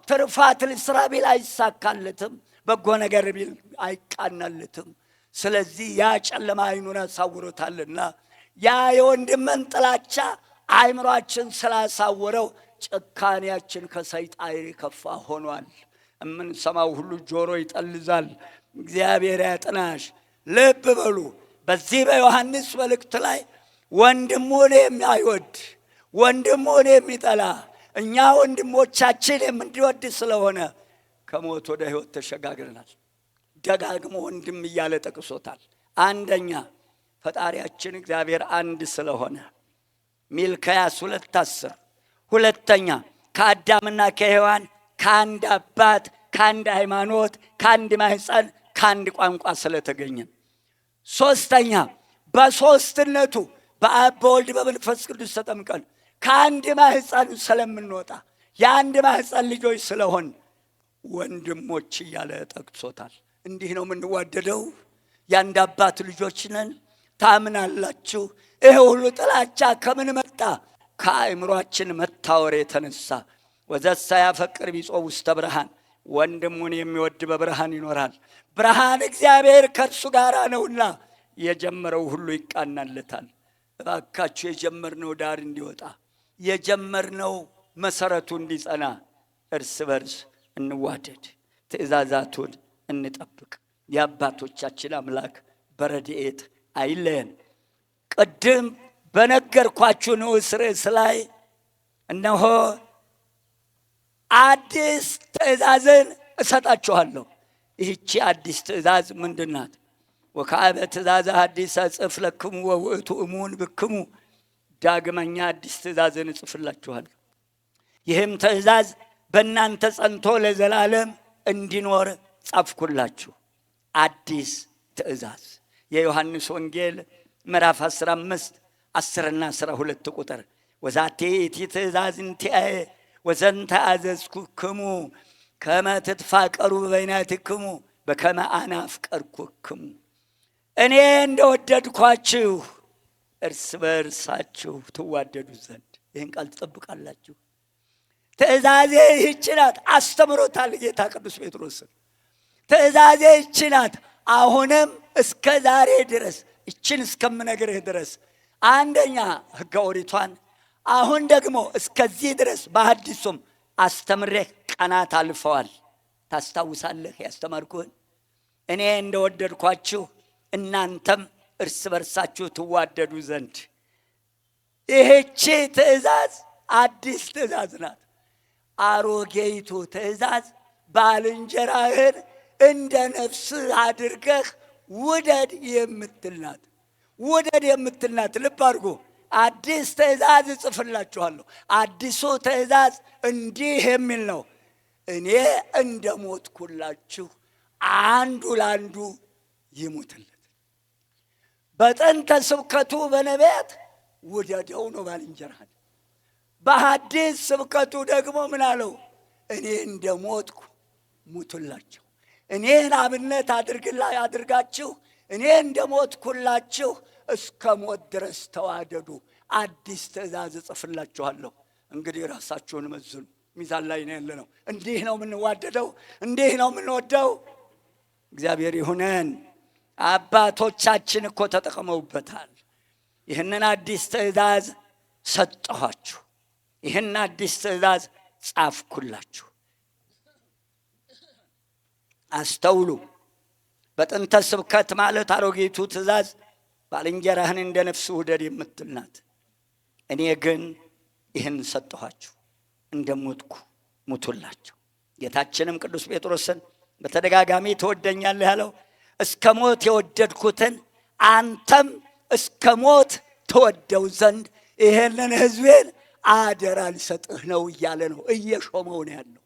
ትርፋት ልስራ ቢል አይሳካለትም፣ በጎ ነገር ቢል አይቃናለትም። ስለዚህ ያ ጨለማ ዓይኑን አሳውሮታልና ያ የወንድምን ጥላቻ አእምሯችን ስላሳወረው ጭካኔያችን ከሰይጣን የከፋ ሆኗል። የምንሰማው ሁሉ ጆሮ ይጠልዛል። እግዚአብሔር ያጥናሽ። ልብ በሉ፣ በዚህ በዮሐንስ መልእክት ላይ ወንድሙን የማይወድ ወንድሙን የሚጠላ እኛ ወንድሞቻችን የምንወድ ስለሆነ ከሞት ወደ ሕይወት ተሸጋግረናል። ደጋግሞ ወንድም እያለ ጠቅሶታል። አንደኛ ፈጣሪያችን እግዚአብሔር አንድ ስለሆነ ሚልክያስ 2:10። ሁለተኛ ከአዳምና ከሔዋን ከአንድ አባት ከአንድ ሃይማኖት ከአንድ ማህፀን ከአንድ ቋንቋ ስለተገኘን። ሶስተኛ በሶስትነቱ በአብ በወልድ በመንፈስ ቅዱስ ተጠምቀን ከአንድ ማህፀን ስለምንወጣ የአንድ ማህፀን ልጆች ስለሆን ወንድሞች እያለ ጠቅሶታል። እንዲህ ነው የምንዋደደው። የአንድ አባት ልጆች ነን። ታምናላችሁ? ይሄ ሁሉ ጥላቻ ከምን መጣ? ከአእምሯችን መታወር የተነሳ። ወዘሳ ያፈቅር ቢጾ ውስተ ብርሃን፣ ወንድሙን የሚወድ በብርሃን ይኖራል። ብርሃን እግዚአብሔር ከእርሱ ጋር ነውና የጀመረው ሁሉ ይቃናለታል። እባካችሁ የጀመርነው ዳር እንዲወጣ፣ የጀመርነው መሰረቱ እንዲጸና እርስ በርስ እንዋደድ፣ ትእዛዛቱን እንጠብቅ። የአባቶቻችን አምላክ በረድኤት አይለየን። ቅድም በነገርኳችሁ ንዑስ ርዕስ ላይ እነሆ አዲስ ትእዛዝን እሰጣችኋለሁ። ይህቺ አዲስ ትእዛዝ ምንድን ናት? ወከአበ ትእዛዝ አዲስ እጽፍ ለክሙ ወውእቱ እሙን ብክሙ። ዳግመኛ አዲስ ትእዛዝን እጽፍላችኋለሁ፣ ይህም ትእዛዝ በእናንተ ጸንቶ ለዘላለም እንዲኖር ጻፍኩላችሁ። አዲስ ትእዛዝ የዮሐንስ ወንጌል ምዕራፍ 15 10 እና 12 ቁጥር ወዛቴ እቲ ትእዛዝ እንቲአየ ወዘንተ አዘዝኩክሙ ከመ ትትፋቀሩ በበይናትክሙ በከመ አነ አፍቀርኩክሙ። እኔ እንደወደድኳችሁ እርስ በርሳችሁ ትዋደዱ ዘንድ ይህን ቃል ትጠብቃላችሁ። ትእዛዜ ይህች ናት። አስተምሮታል ጌታ ቅዱስ ጴጥሮስን። ትእዛዜ ይህች ናት። አሁንም እስከ ዛሬ ድረስ ይችን እስከምነግርህ ድረስ አንደኛ ሕገ ኦሪቷን፣ አሁን ደግሞ እስከዚህ ድረስ በሐዲሱም አስተምሬህ ቀናት አልፈዋል። ታስታውሳለህ ያስተማርኩህን? እኔ እንደወደድኳችሁ እናንተም እርስ በርሳችሁ ትዋደዱ ዘንድ። ይህቺ ትእዛዝ አዲስ ትእዛዝ ናት። አሮጌይቱ ትእዛዝ ባልንጀራህን እንደ ነፍስህ አድርገህ ውደድ የምትል ናት። ውደድ የምትል ናት። ልብ አድርጎ አዲስ ትእዛዝ እጽፍላችኋለሁ። አዲሱ ትእዛዝ እንዲህ የሚል ነው፣ እኔ እንደ ሞትኩላችሁ አንዱ ለአንዱ ይሙትለት። በጥንተ ስብከቱ በነቢያት ውደደው ነው ባልንጀራህን። በሐዲስ ስብከቱ ደግሞ ምን አለው? እኔ እንደ ሞትኩ ሙቱላቸው። እኔን አብነት አድርጋችሁ እኔ እንደ ሞትኩላችሁ እስከ ሞት ድረስ ተዋደዱ። አዲስ ትእዛዝ እጽፍላችኋለሁ። እንግዲህ ራሳችሁን መዝኑ። ሚዛን ላይ ነው ያለነው። እንዲህ ነው የምንዋደደው፣ እንዲህ ነው የምንወደው። እግዚአብሔር ይሁነን። አባቶቻችን እኮ ተጠቅመውበታል። ይህንን አዲስ ትእዛዝ ሰጠኋችሁ፣ ይህን አዲስ ትእዛዝ ጻፍኩላችሁ። አስተውሉ። በጥንተ ስብከት ማለት አሮጌቱ ትእዛዝ ባልንጀራህን እንደ ነፍስህ ውደድ የምትል ናት። እኔ ግን ይህን ሰጠኋችሁ፣ እንደሞትኩ ሙቱላቸው። ጌታችንም ቅዱስ ጴጥሮስን በተደጋጋሚ ትወደኛለህ ያለው እስከ ሞት የወደድኩትን አንተም እስከ ሞት ተወደው ዘንድ ይሄንን ሕዝቤን አደራ ልሰጥህ ነው እያለ ነው። እየሾመው ነው ያለው።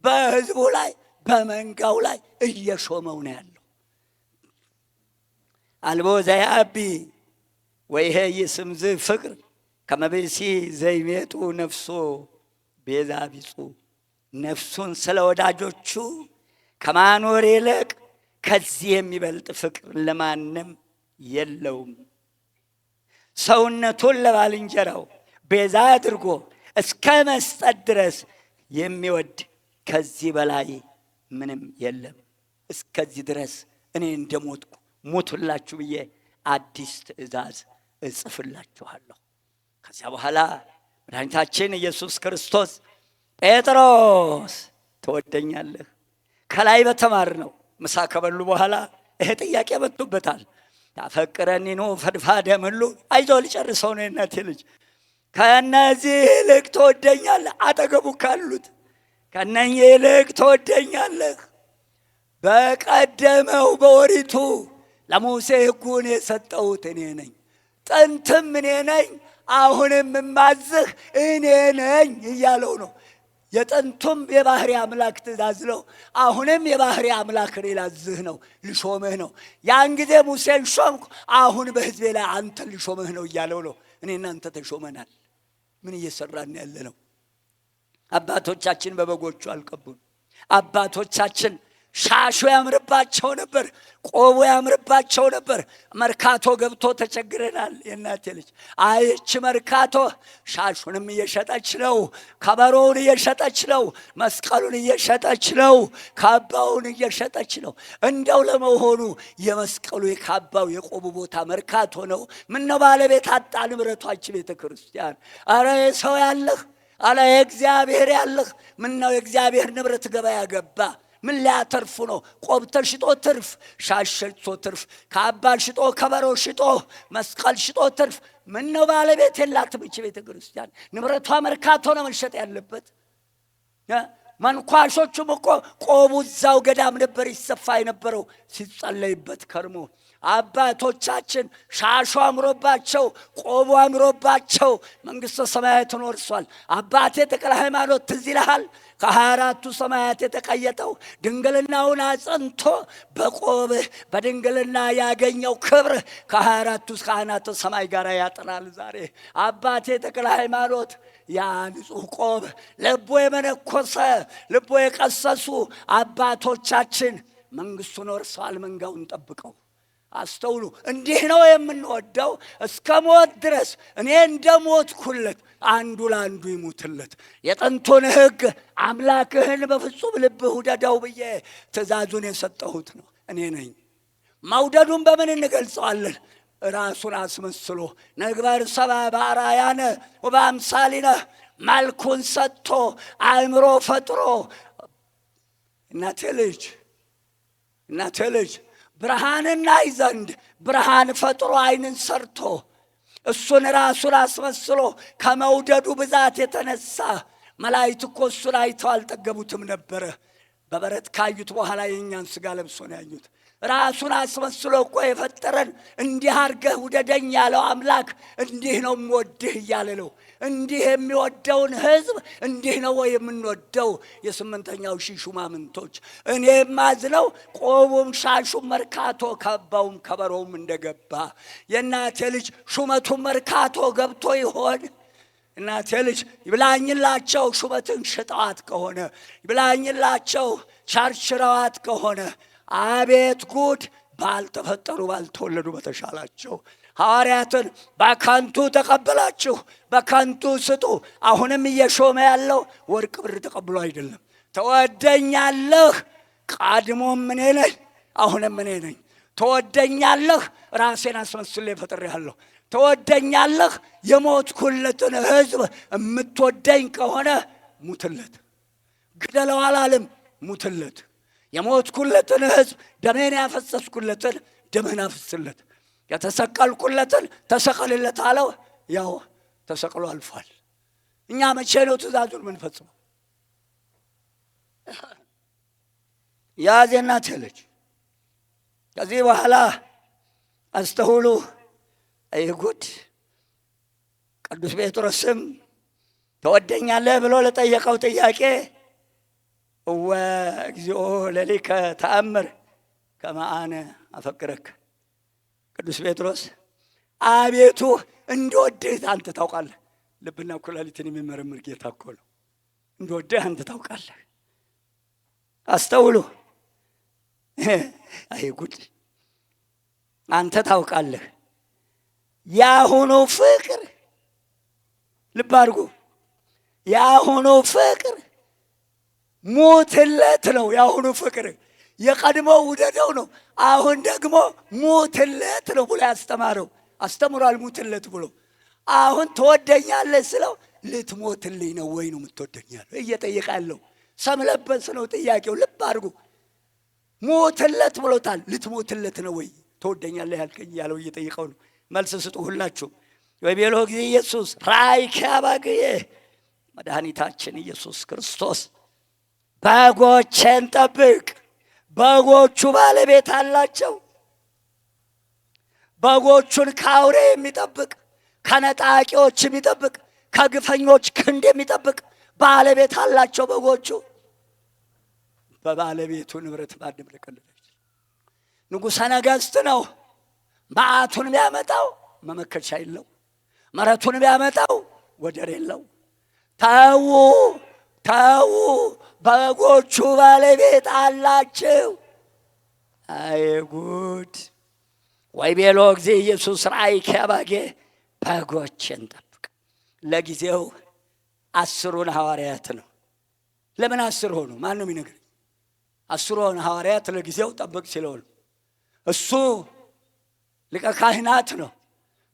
በሕዝቡ ላይ በመንጋው ላይ እየሾመው ነው ያለው። አልቦ ዘያቢ ወይሄ ይስምዝ ፍቅር ከመቤሲ ዘይሜጡ ነፍሶ ቤዛ ቢጹ። ነፍሱን ስለ ወዳጆቹ ከማኖር ይልቅ ከዚህ የሚበልጥ ፍቅር ለማንም የለውም። ሰውነቱን ለባልንጀራው ቤዛ አድርጎ እስከ መስጠት ድረስ የሚወድ ከዚህ በላይ ምንም የለም። እስከዚህ ድረስ እኔ እንደሞትኩ ሙቱላችሁ ብዬ አዲስ ትእዛዝ እጽፍላችኋለሁ። ከዚያ በኋላ መድኃኒታችን ኢየሱስ ክርስቶስ ጴጥሮስ ትወደኛለህ? ከላይ በተማርነው ምሳ ከበሉ በኋላ ይሄ ጥያቄ መጥቶበታል። ታፈቅረኒ ነው ፈድፋደ ምሉ አይዞ ሊጨርሰው ነው የእናቴ ልጅ። ከነዚህ ይልቅ ትወደኛለህ? አጠገቡ ካሉት ከነኚህ ይልቅ ትወደኛለህ? በቀደመው በኦሪቱ ለሙሴ ሕጉን የሰጠሁት እኔ ነኝ። ጥንትም እኔ ነኝ፣ አሁንም የማዝህ እኔ ነኝ እያለው ነው። የጥንቱም የባህሪ አምላክ ትእዛዝ ነው። አሁንም የባህሪ አምላክ እኔ ላዝህ ነው፣ ልሾምህ ነው። ያን ጊዜ ሙሴን ሾምኩ፣ አሁን በሕዝቤ ላይ አንተን ልሾምህ ነው እያለው ነው። እኔ እናንተ ተሾመናል። ምን እየሰራን ያለ ነው? አባቶቻችን በበጎቹ አልቀቡን። አባቶቻችን ሻሹ ያምርባቸው ነበር፣ ቆቡ ያምርባቸው ነበር። መርካቶ ገብቶ ተቸግረናል። የእናቴ ልጅ አይች መርካቶ ሻሹንም እየሸጠች ነው፣ ከበሮውን እየሸጠች ነው፣ መስቀሉን እየሸጠች ነው፣ ካባውን እየሸጠች ነው። እንደው ለመሆኑ የመስቀሉ የካባው የቆቡ ቦታ መርካቶ ነው? ምነው ባለቤት አጣ ንብረቷች ቤተ ክርስቲያን? አረ የሰው ያለህ፣ አረ የእግዚአብሔር ያለህ። ምነው የእግዚአብሔር ንብረት ገበያ ገባ? ምን ሊያተርፉ ነው? ቆብ ተሽጦ ትርፍ፣ ሻሽ ሽጦ ትርፍ፣ ካባ ሽጦ ከበሮ ሽጦ መስቀል ሽጦ ትርፍ። ምን ነው ባለቤት የላትም ይህች ቤተ ክርስቲያን? ንብረቷ መርካቶ ነው መሸጥ ያለበት። መንኳሾቹም እኮ ቆቡ እዛው ገዳም ነበር ይሰፋ የነበረው ሲጸለይበት ከርሞ። አባቶቻችን ሻሹ አምሮባቸው ቆቡ አምሮባቸው መንግሥተ ሰማያትን ወርሷል። አባቴ ተክለ ሃይማኖት ትዝ ይልሃል? ከ24ቱ ሰማያት የተቀየጠው ድንግልናውን አጽንቶ በቆብህ በድንግልና ያገኘው ክብር ከ24ቱ ካህናተ ሰማይ ጋር ያጥራል። ዛሬ አባቴ ተክለ ሃይማኖት ያ ንጹሕ ቆብ ልቦ የመነኮሰ ልቦ የቀሰሱ አባቶቻችን መንግሥቱን ወርሰዋል። መንጋውን ጠብቀው አስተውሉ። እንዲህ ነው የምንወደው እስከ ሞት ድረስ። እኔ እንደ ሞትኩለት አንዱ ለአንዱ ይሙትለት። የጥንቱን ሕግ አምላክህን በፍጹም ልብህ ውደደው ብዬ ትእዛዙን የሰጠሁት ነው እኔ ነኝ። መውደዱን በምን እንገልጸዋለን? ራሱን አስመስሎ ንግበር ሰብአ በአርአያነ ወበአምሳሊነ መልኩን ሰጥቶ አእምሮ ፈጥሮ እናቴ ልጅ ብርሃንን ናይ ዘንድ ብርሃን ፈጥሮ ዓይንን ሰርቶ እሱን ራሱን አስመስሎ ከመውደዱ ብዛት የተነሳ መላእክት እኮ እሱን አይተው አልጠገቡትም ነበረ። በበረት ካዩት በኋላ የእኛን ሥጋ ለብሶ ነው ያዩት። ራሱን አስመስሎ እኮ የፈጠረን እንዲህ አድርገህ ውደደኝ ያለው አምላክ እንዲህ ነው የምወድህ እያለ ነው። እንዲህ የሚወደውን ሕዝብ እንዲህ ነው ወይ የምንወደው? የስምንተኛው ሺህ ሹማምንቶች እኔ የማዝነው ቆቡም ሻሹም መርካቶ ካባውም ከበሮውም እንደገባ የእናቴ ልጅ ሹመቱም መርካቶ ገብቶ ይሆን? እናቴ ልጅ ይብላኝላቸው ሹመትን ሽጠዋት ከሆነ ይብላኝላቸው ቸርችረዋት ከሆነ አቤት ጉድ! ባልተፈጠሩ ባልተወለዱ በተሻላቸው። ሐዋርያትን በከንቱ ተቀበላችሁ፣ በከንቱ ስጡ። አሁንም እየሾመ ያለው ወርቅ ብር ተቀብሎ አይደለም። ትወደኛለህ፣ ቀድሞም እኔ ነኝ፣ አሁንም እኔ ነኝ። ትወደኛለህ፣ ራሴን አስመስሌ ፈጥሬሃለሁ። ትወደኛለህ፣ የሞትኩለትን ሕዝብ የምትወደኝ ከሆነ ሙትለት። ግደለው አላለም፣ ሙትለት። የሞትኩለትን ሕዝብ ደሜን ያፈሰስኩለትን ደምህን አፍስለት፣ የተሰቀልኩለትን ተሰቀልለት አለው። ያው ተሰቅሎ አልፏል። እኛ መቼ ነው ትእዛዙን የምንፈጽመው? ያዜና ትልጅ ከዚህ በኋላ አስተውሉ። አይጉድ! ቅዱስ ጴጥሮስም ትወደኛለህ ብሎ ለጠየቀው ጥያቄ እወ እግዚኦ ለሊከ ተአምር ከመ አነ አፈቅረከ። ቅዱስ ጴጥሮስ አቤቱ እንደወድህ አንተ ታውቃለህ። ልብና ኩላሊትን የሚመረምር ጌታ እኮ ነው። እንደወድህ አንተ ታውቃለህ። አስተውሉ። አይጉድ! አንተ ታውቃለህ። ያሁኑ ፍቅር ልብ አድርጉ። ያሁኑ ፍቅር ሙትለት ነው። ያሁኑ ፍቅር የቀድሞው ውደደው ነው። አሁን ደግሞ ሙትለት ነው ብሎ ያስተማረው አስተምሯል። ሙትለት ብሎ አሁን ትወደኛለህ ስለው ልትሞትልኝ ነው ወይ ነው የምትወደኛለህ እየጠየቀ ያለው። ሰምለበስ ነው ጥያቄው። ልብ አድርጉ። ሞትለት ብሎታል። ልትሞትለት ነው ወይ ትወደኛለህ ያልከኝ ያለው እየጠየቀው ነው። መልስ ስጡ ሁላችሁ። ወይቤሎ ጊዜ ኢየሱስ ራእይ ከአባግየ መድኃኒታችን ኢየሱስ ክርስቶስ በጎቼን ጠብቅ። በጎቹ ባለቤት አላቸው። በጎቹን ከአውሬ የሚጠብቅ፣ ከነጣቂዎች የሚጠብቅ፣ ከግፈኞች ክንድ የሚጠብቅ ባለቤት አላቸው በጎቹ። በባለቤቱ ንብረት ማንም ሊቀልድ ንጉሠ ነገሥት ነው። መዓቱን ቢያመጣው መመከቻ የለው፣ ምሕረቱን ቢያመጣው ወደር የለው። ተዉ ተዉ፣ በጎቹ ባለቤት አላቸው። አይ ጉድ! ወይቤሎ ጊዜ ኢየሱስ ራእይ ከአባጌ በጎቼን ጠብቅ። ለጊዜው 10ሩን ሐዋርያት ነው። ለምን 10 ሆኑ? ማን ነው የሚነግረኝ? 10ሩን ሐዋርያት ለጊዜው ጠብቅ ሲለው ነው። እሱ ሊቀ ካህናት ነው።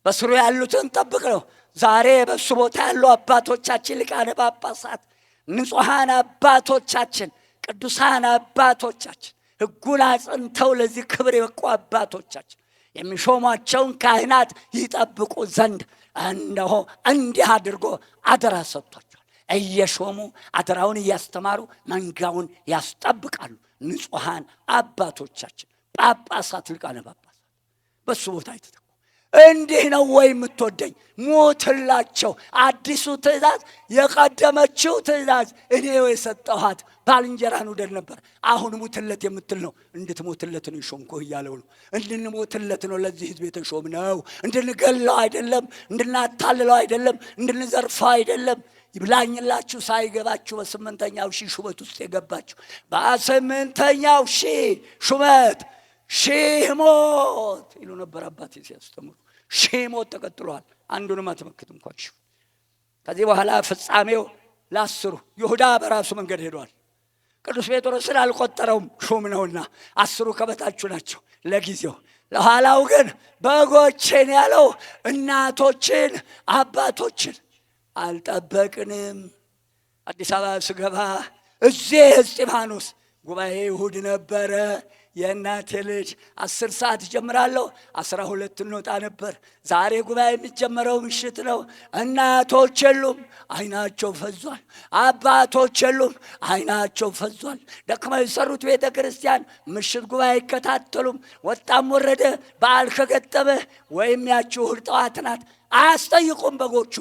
በስሩ ያሉትን ጠብቅ ነው። ዛሬ በሱ ቦታ ያሉ አባቶቻችን ሊቃነ ጳጳሳት፣ ንጹሐን አባቶቻችን፣ ቅዱሳን አባቶቻችን፣ ሕጉን አጽንተው ለዚህ ክብር የበቁ አባቶቻችን የሚሾሟቸውን ካህናት ይጠብቁ ዘንድ እነሆ እንዲህ አድርጎ አደራ ሰጥቷቸዋል። እየሾሙ አደራውን እያስተማሩ መንጋውን ያስጠብቃሉ። ንጹሐን አባቶቻችን ጳጳሳት፣ ሊቃነ ጳጳሳት በሱ ቦታ አይተተኩ። እንዲህ ነው ወይ የምትወደኝ? ሞትላቸው። አዲሱ ትእዛዝ የቀደመችው ትእዛዝ እኔው የሰጠኋት ባልንጀራህን ውደድ ነበር። አሁን ሙትለት የምትል ነው። እንድትሞትለት ነው የሾምኩህ እያለው ነው። እንድንሞትለት ነው ለዚህ ሕዝብ የተሾም ነው። እንድንገለው አይደለም፣ እንድናታልለው አይደለም፣ እንድንዘርፈው አይደለም። ይብላኝላችሁ ሳይገባችሁ በ8ኛው ሺህ ሹመት ውስጥ የገባችሁ በ8ኛው ሺህ ሹመት ሺህ ሞት ይሉ ነበር አባቴ ሲያስተምሩ። ሺህ ሞት ተቀጥሏል። አንዱንም አትመክት እንኳን ሺህ። ከዚህ በኋላ ፍጻሜው ለ10ሩ ይሁዳ በራሱ መንገድ ሄዷል። ቅዱስ ጴጥሮስን አልቆጠረውም፣ ሹም ነውና 10ሩ ከበታችሁ ናቸው ለጊዜው። ለኋላው ግን በጎቼን ያለው እናቶችን አባቶችን አልጠበቅንም። አዲስ አበባ ስገባ እዚህ እስጢፋኖስ ጉባኤ እሑድ ነበረ። የእናቴ ልጅ 10 ሰዓት ጀምራለሁ፣ 12 እንወጣ ነበር። ዛሬ ጉባኤ የሚጀመረው ምሽት ነው። እናቶች የሉም፣ አይናቸው ፈዟል። አባቶች የሉም፣ አይናቸው ፈዟል። ደክመው የሰሩት ቤተ ክርስቲያን ምሽት ጉባኤ አይከታተሉም። ወጣም ወረደ በዓል ከገጠመ ወይም ያችሁ እሑድ ጠዋት ናት። አያስጠይቁም በጎቹ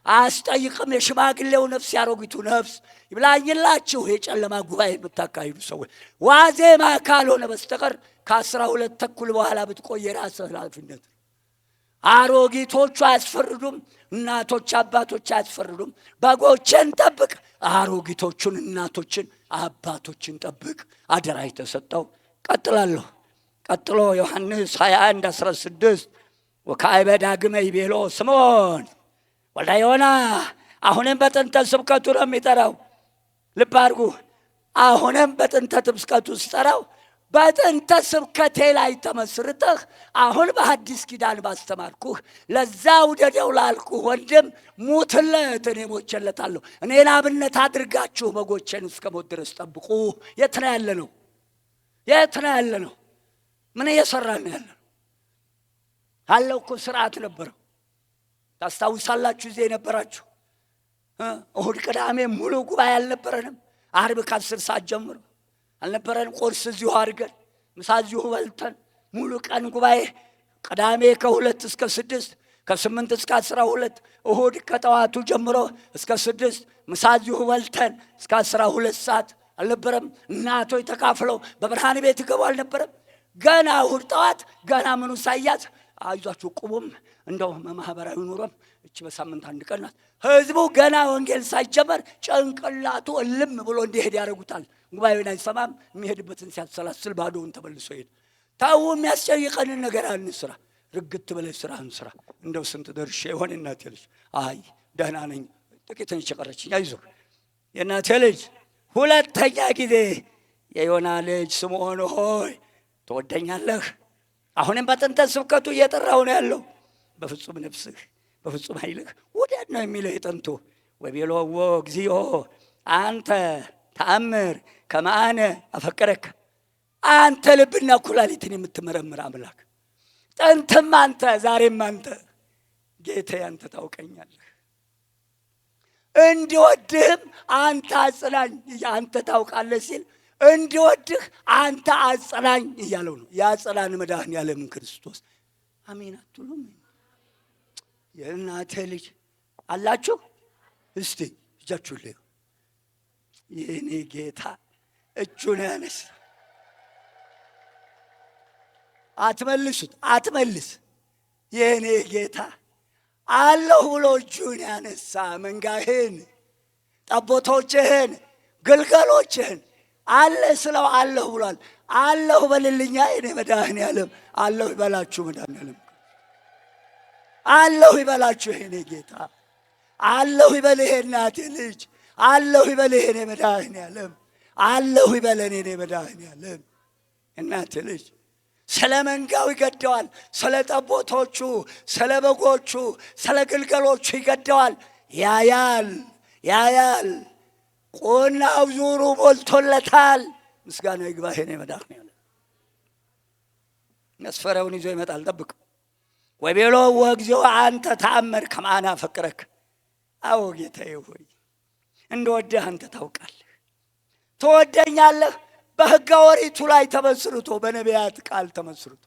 አያስጠይቅም። የሽማግሌው ነፍስ ያሮጊቱ ነፍስ ይብላኝላችሁ። የጨለማ ጉባኤ የምታካሂዱ ሰዎች ዋዜማ ካልሆነ በስተቀር ከ12 ተኩል በኋላ ብትቆይ የራስህ ኃላፊነት። አሮጊቶቹ አያስፈርዱም፣ እናቶች አባቶች አያስፈርዱም። በጎችን ጠብቅ፣ አሮጊቶቹን እናቶችን አባቶችን ጠብቅ። አደራ የተሰጠው። ቀጥላለሁ። ቀጥሎ ዮሐንስ 21:16 ወካዕበ ዳግመ ይቤሎ ስምዖን ወልደ ዮና። አሁንም በጥንተ ስብከቱ ነው የሚጠራው። ልብ አድርጉ። አሁንም በጥንተ ስብከቱ ሲጠራው በጥንተ ስብከቴ ላይ ተመስርተህ አሁን በሐዲስ ኪዳን ባስተማርኩህ ለዛ ውደደው ላልኩህ ወንድም ሙትለት፣ እኔ ሞቼለታለሁ። እኔን አብነት አድርጋችሁ በጎቼን እስከ ሞት ድረስ ጠብቁ። የት ነው ያለ ነው? የት ነው ያለ ነው? ምን እየሰራን ነው ያለ ነው? አለው እኮ ስርዓት ነበረው። ታስታውሳላችሁ? እዚህ የነበራችሁ እሁድ ቅዳሜ ሙሉ ጉባኤ አልነበረንም? ዓርብ ከ10 ሰዓት ጀምሮ አልነበረንም? ቁርስ እዚሁ አድርገን ምሳ እዚሁ በልተን ሙሉ ቀን ጉባኤ፣ ቅዳሜ ከ2 እስከ 6 ከ8 እስከ 12 እሁድ ከጠዋቱ ጀምሮ እስከ 6 ምሳ እዚሁ በልተን እስከ 12 ሰዓት አልነበረም? እናቶች ተካፍለው በብርሃን ቤት ይገቡ አልነበረም? ገና እሁድ ጠዋት ገና ምኑ ሳያዝ አይዟችሁ ቁሙም፣ እንደው ማህበራዊ ኑሮም እቺ በሳምንት አንድ ቀን ናት። ህዝቡ ገና ወንጌል ሳይጀመር ጭንቅላቱ እልም ብሎ እንዲሄድ ያደርጉታል። ጉባኤውን አይሰማም። የሚሄድበትን ሲያሰላስል ባዶውን ተመልሶ ሄድ። ታው የሚያስጨይቀንን ነገር አንስራ። ርግት ብለህ ስራህን ስራ። እንደው ስንት ደርሼ የሆነ እናቴ ልጅ አይ ደህና ነኝ ጥቂት ነች የቀረችኝ አይዞህ የእናቴ ልጅ። ሁለተኛ ጊዜ የዮና ልጅ ስምዖን ሆይ ትወደኛለህ? አሁንም በጥንተ ስብከቱ እየጠራሁ ነው ያለው። በፍጹም ነፍስህ በፍጹም ኃይልህ ውደድ ነው የሚለው የጥንቱ። ወቤሎዎ እግዚኦ አንተ ተአምር ከመአነ አፈቀረከ። አንተ ልብና ኩላሊትን የምትመረምር አምላክ፣ ጥንትም አንተ ዛሬም አንተ ጌታዬ አንተ ታውቀኛለህ። እንዲወድህም አንተ አጽናኝ፣ አንተ ታውቃለህ ሲል እንዲወድህ አንተ አጽናኝ እያለው ነው። ያጽናን መድኃኔዓለም ክርስቶስ። አሜን አትሉም? የእናቴ ልጅ አላችሁ? እስቲ እጃችሁ ላይ የኔ ጌታ እጁን ያነሳ። አትመልሱት፣ አትመልስ። የኔ ጌታ አለሁ ብሎ እጁን ያነሳ መንጋህን፣ ጠቦቶችህን፣ ግልገሎችህን አለ ስለው አለሁ ብሏል። አለሁ በልልኛ የኔ መድኃኔዓለም። አለሁ ይበላችሁ መድኃኔዓለም። አለሁ ይበላችሁ የኔ ጌታ። አለሁ ይበልህ የእናቴ ልጅ። አለሁ ይበልህ የኔ መድኃኔዓለም። አለሁ ይበለን የኔ መድኃኔዓለም። እናቴ ልጅ ስለ መንጋው ይገደዋል። ስለ ጠቦቶቹ፣ ስለ በጎቹ፣ ስለ ግልገሎቹ ይገደዋል። ያያል ያያል። ቆናው ዙሩ ሞልቶለታል። ምስጋና ይግባህ የኔ መድኃኔዓለም። መስፈሪያውን ይዞ ይመጣል። ጠብቅ። ወቤሎዎ እግዚኦ አንተ ተአምር ከመአነ አፈቅረከ። አዎ ጌታዬ ሆይ እንደወደህ አንተ ታውቃለህ። ትወደኛለህ በሕገ ኦሪቱ ላይ ተመስርቶ፣ በነቢያት ቃል ተመስርቶ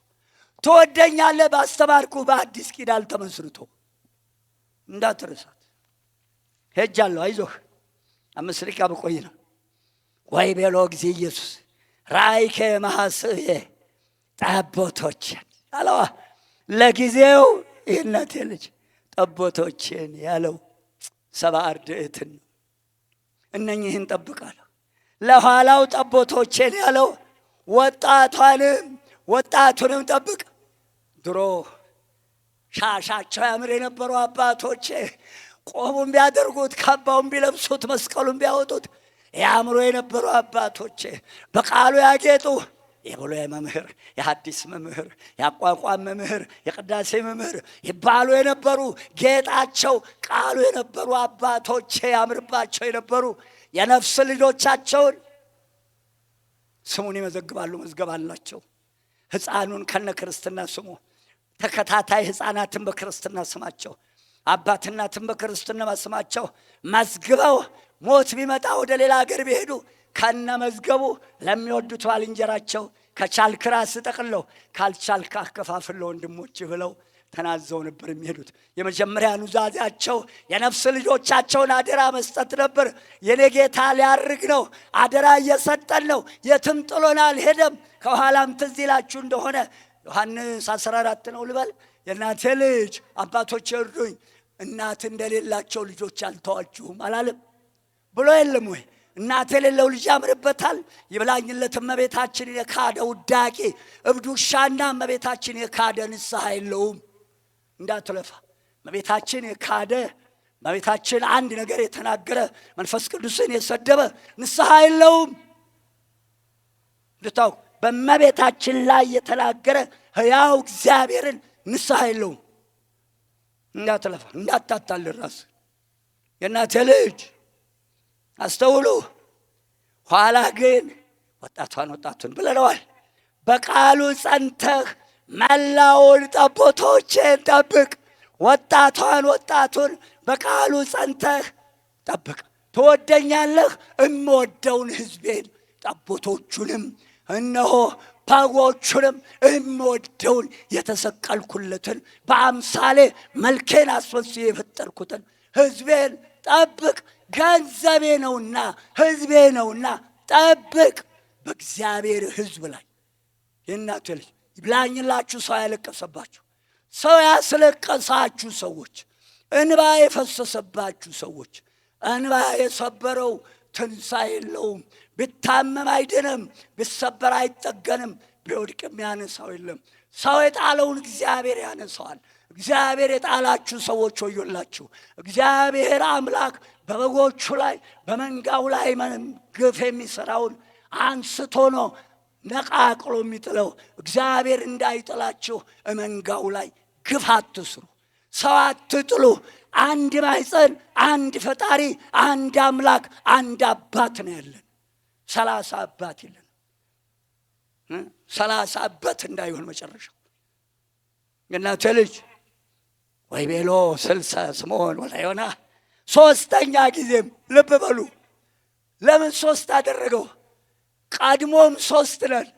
ትወደኛለህ። ባስተማርኩ በአዲስ ኪዳን ተመስርቶ እንዳትረሳት። ሄጃለሁ አይዞህ 5 ደቂቃ ብቆይ ነው። ወይቤሎ ጊዜ ኢየሱስ ራእይከ መሐስየ ጠቦቶችን አለዋ። ለጊዜው የእናቴ ልጅ ጠቦቶችን ያለው 70 አርድእትን ነው። እነኝህን ጠብቃለሁ። ለኋላው ጠቦቶችን ያለው ወጣቱንም ጠብቅ። ድሮ ሻሻቸው ያምር የነበሩ አባቶቼ ቆቡን ቢያደርጉት፣ ካባውን ቢለብሱት፣ መስቀሉን ቢያወጡት ያምሮ የነበሩ አባቶቼ በቃሉ ያጌጡ የብሉይ መምህር፣ የሐዲስ መምህር፣ የአቋቋም መምህር፣ የቅዳሴ መምህር ይባሉ የነበሩ ጌጣቸው ቃሉ የነበሩ አባቶቼ ያምርባቸው የነበሩ የነፍስ ልጆቻቸውን ስሙን ይመዘግባሉ። መዝገብ አላቸው። ሕፃኑን ከነ ክርስትና ስሙ፣ ተከታታይ ሕፃናትን በክርስትና ስማቸው፣ አባትናትን በክርስትና ስማቸው መዝግበው ሞት ቢመጣ ወደ ሌላ ሀገር ቢሄዱ ከነ መዝገቡ ለሚወዱት ባልንጀራቸው ከቻልክ ራስ ጠቅለው ካልቻልክ አከፋፍል ለወንድሞች ብለው ተናዘው ነበር የሚሄዱት። የመጀመሪያ ኑዛዜያቸው የነፍስ ልጆቻቸውን አደራ መስጠት ነበር። የኔ ጌታ ሊያርግ ነው፣ አደራ እየሰጠን ነው፣ የትም ጥሎን አልሄደም። ከኋላም ትዝ ይላችሁ እንደሆነ ዮሐንስ 14 ነው ልበል፣ የእናቴ ልጅ አባቶች እርዱኝ፣ እናት እንደሌላቸው ልጆች አልተዋችሁም አላለም ብሎ የለም ወይ? እናት የሌለው ልጅ ያምርበታል። ይብላኝለት እመቤታችን የካደ ውዳቂ እብድ ውሻና እመቤታችን የካደ ንስሐ የለውም። እንዳትለፋ። እመቤታችን የካደ እመቤታችን አንድ ነገር የተናገረ መንፈስ ቅዱስን የሰደበ ንስሐ የለውም። ልታው በእመቤታችን ላይ የተናገረ ሕያው እግዚአብሔርን ንስሐ የለውም። እንዳትለፋ፣ እንዳታታልል ራስ የእናቴ ልጅ አስተውሉ። ኋላ ግን ወጣቱን ብለነዋል። በቃሉ ጸንተህ መላውን ጠቦቶቼን ጠብቅ። ወጣቱን በቃሉ ጸንተህ ጠብቅ። ትወደኛለህ? እምወደውን ሕዝቤን ጠቦቶቹንም እነሆ በጎቹንም እምወደውን የተሰቀልኩለትን በአምሳሌ መልኬን አስመስዬ የፈጠርኩትን ሕዝቤን ጠብቅ። ገንዘቤ ነውና ሕዝቤ ነውና ጠብቅ። በእግዚአብሔር ሕዝብ ላይ የእናቱ ልጅ ይብላኝላችሁ። ሰው ያለቀሰባችሁ፣ ሰው ያስለቀሳችሁ ሰዎች፣ እንባ የፈሰሰባችሁ ሰዎች፣ እንባ የሰበረው ትንሣኤ የለውም። ቢታመም አይድንም፣ ቢሰበር አይጠገንም፣ ቢወድቅም ያነሳው የለም። ሰው የጣለውን እግዚአብሔር ያነሳዋል። እግዚአብሔር የጣላችሁ ሰዎች ወዮላችሁ። እግዚአብሔር አምላክ በበጎቹ ላይ በመንጋው ላይ ግፍ የሚሠራውን አንስቶ ነው ነቃቅሎ የሚጥለው። እግዚአብሔር እንዳይጥላችሁ መንጋው ላይ ግፍ አትስሩ፣ ሰው አትጥሉ። አንድ ማኅፀን፣ አንድ ፈጣሪ፣ አንድ አምላክ፣ አንድ አባት ነው ያለን። 30 አባት የለን። 30 አባት እንዳይሆን መጨረሻው የእናቴ ልጅ ወይ ቤሎ 60 ስምዖን ወላ ዮና። ሶስተኛ ጊዜም ልብ በሉ። ለምን 3 አደረገው? ቀድሞም 3 ነን።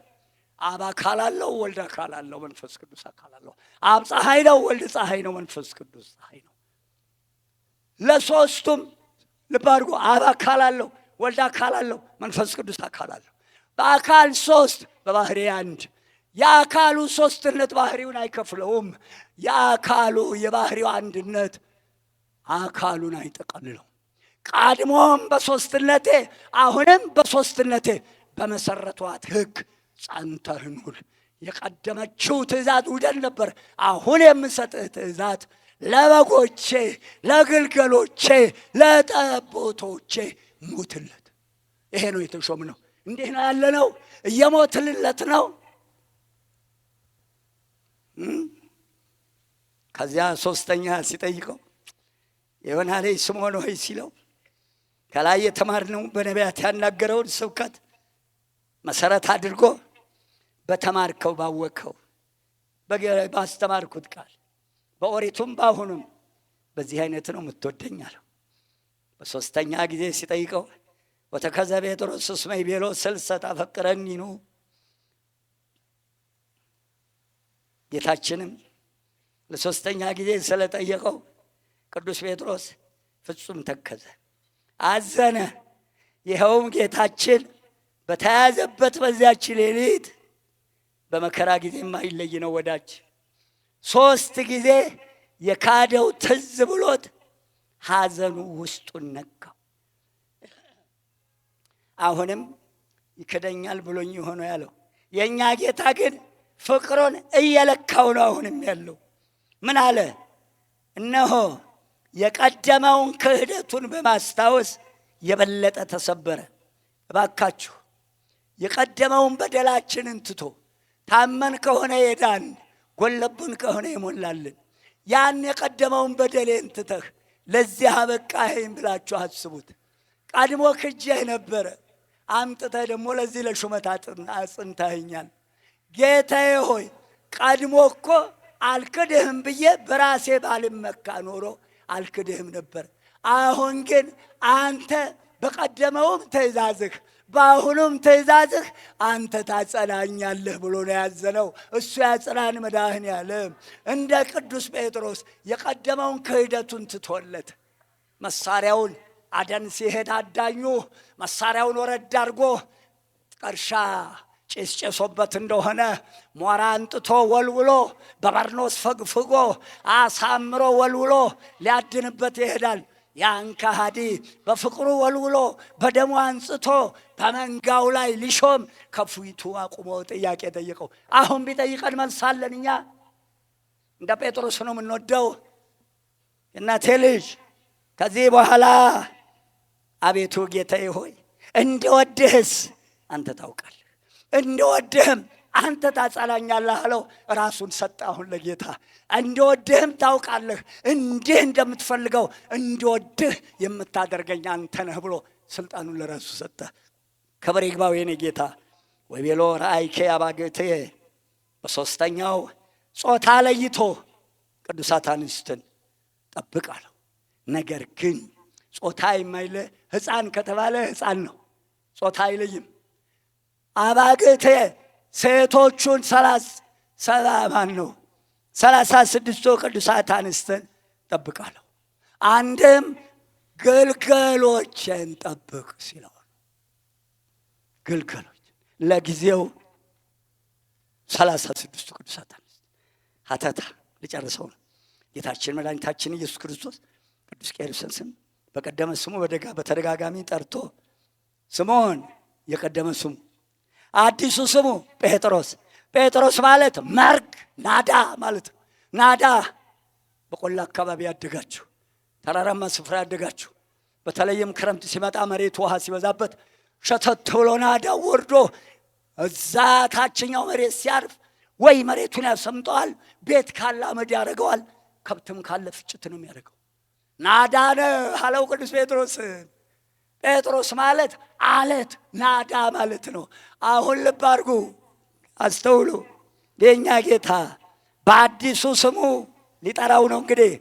አብ አካል አለው፣ ወልድ አካል አለው፣ መንፈስ ቅዱስ አካል አለው። አብ ፀሐይ ነው፣ ወልድ ፀሐይ ነው፣ መንፈስ ቅዱስ ፀሐይ ነው። ለሶስቱም ልብ አድርጎ አብ አካል አለው፣ ወልድ አካል አለው፣ መንፈስ ቅዱስ አካል አለው። በአካል 3 በባህሪ 1። የአካሉ 3ነት ባህሪውን አይከፍለውም። የአካሉ የባህሪው አንድነት አካሉን አይጠቀልለው። ቀድሞም በ3ነቴ አሁንም በ3ነቴ በመሰረቷት ሕግ ጸንተህ ኑር። የቀደመችው ትእዛዝ ውደድ ነበር። አሁን የምሰጥህ ትእዛዝ ለበጎቼ፣ ለግልገሎቼ፣ ለጠቦቶቼ ሙትለት። ይሄ ነው የተሾምነው። እንዲህ ነው ያለነው። እየሞትልለት ነው። ከዚያ 3ኛ ሲጠይቀው የዮና ልጅ ስምዖን ሆይ ሲለው ከላይ የተማርነው በነቢያት ያናገረውን ስብከት መሰረት አድርጎ በተማርከው ባወቅከው ባስተማርኩት ቃል በኦሪቱም በአሁኑም በዚህ አይነት ነው የምትወደኝ አለው። በ3ኛ ጊዜ ሲጠይቀው ወተከዘ ጴጥሮስ እስመ ይቤሎ 60 ታፈቅረኒኑ። ጌታችንም ለ3ኛ ጊዜ ስለጠየቀው ቅዱስ ጴጥሮስ ፍጹም ተከዘ፣ አዘነ። ይኸውም ጌታችን በተያዘበት በዚያች ሌሊት በመከራ ጊዜ የማይለይ ነው ወዳጅ። 3 ጊዜ የካደው ትዝ ብሎት ሐዘኑ ውስጡን ነካው። አሁንም ይክደኛል ብሎኝ ሆኖ ያለው የእኛ ጌታ ግን ፍቅሩን እየለካው ነው አሁንም ያለው። ምን አለ? እነሆ የቀደመውን ክህደቱን በማስታወስ የበለጠ ተሰበረ። እባካችሁ የቀደመውን በደላችንን ትቶ ታመን ከሆነ የዳን ጎለብን ከሆነ የሞላልን ያን የቀደመውን በደሌን ትተህ ለዚህ አበቃኸኝ ብላችሁ አስቡት። ቀድሞ ክጄህ ነበረ፣ አምጥተህ ደግሞ ለዚህ ለሹመት አጽንተኸኛል። ጌታዬ ሆይ ቀድሞ እኮ አልክድህም ብዬ በራሴ ባልመካ ኖሮ አልክድህም ነበር። አሁን ግን አንተ በቀደመውም ትእዛዝህ በአሁኑም ትእዛዝህ አንተ ታጸናኛለህ ብሎ ነው ያዘነው። እሱ ያጽናን መድኃኔዓለም። እንደ ቅዱስ ጴጥሮስ የቀደመውን ክህደቱን ትቶለት መሳሪያውን አደን ሲሄድ አዳኙ መሳሪያውን ወረድ አድርጎ ቀርሻ ጭስ ጨሶበት እንደሆነ ሞራ አንጥቶ ወልውሎ በበርኖስ ፈግፍጎ አሳምሮ ወልውሎ ሊያድንበት ይሄዳል። ያን ከሃዲ በፍቅሩ ወልውሎ በደሙ አንጽቶ በመንጋው ላይ ሊሾም ከፊቱ አቁሞ ጥያቄ ጠየቀው። አሁን ቢጠይቀን መልሳለን። እኛ እንደ ጴጥሮስ ነው የምንወደው። እናቴ ልጅ ከዚህ በኋላ አቤቱ ጌታዬ ሆይ እንደወድህስ አንተ ታውቃለህ፣ እንደወድህም አንተ ታጸናኛለህ አለው። ራሱን ሰጠ አሁን ለጌታ። እንደወድህም ታውቃለህ፣ እንዲህ እንደምትፈልገው እንደወድህ የምታደርገኝ አንተ ነህ ብሎ ስልጣኑን ለራሱ ሰጠ። ክብር ይግባው የኔ ጌታ። ወይቤሎ ራእይኬ አባግዕቴ በሦስተኛው ጾታ ለይቶ ቅዱሳት አንስትን ጠብቅ አለው። ነገር ግን ጾታ የማይለ ሕፃን ከተባለ ሕፃን ነው፣ ጾታ አይለይም። አባግዕቴ ሴቶቹን 36 ቅዱሳት አንስትን ጠብቅ አለው። አንድም ግልገሎችን ጠብቅ ሲለው ግልገሎች ለጊዜው 36 ቅዱሳት አንስት ሀተታ ልጨርሰው ነው። ጌታችን መድኃኒታችን ኢየሱስ ክርስቶስ ቅዱስ ቄርሎስን ስም በቀደመ ስሙ በተደጋጋሚ ጠርቶ ስምዖን የቀደመ ስሙ፣ አዲሱ ስሙ ጴጥሮስ። ጴጥሮስ ማለት መርግ ናዳ ማለት ነው። ናዳ በቆላ አካባቢ ያደጋችሁ፣ ተራራማ ስፍራ ያደጋችሁ፣ በተለይም ክረምት ሲመጣ መሬት ውሃ ሲበዛበት ሸተት ብሎ ናዳው ወርዶ እዛ ታችኛው መሬት ሲያርፍ ወይ መሬቱን ያሰምጠዋል፣ ቤት ካለ አመድ ያደርገዋል፣ ከብትም ካለ ፍጭት ነው የሚያደርገው። ናዳነ አለው ቅዱስ ጴጥሮስ። ጴጥሮስ ማለት አለት ናዳ ማለት ነው። አሁን ልብ አድርጉ፣ አስተውሉ። የእኛ ጌታ በአዲሱ ስሙ ሊጠራው ነው እንግዲህ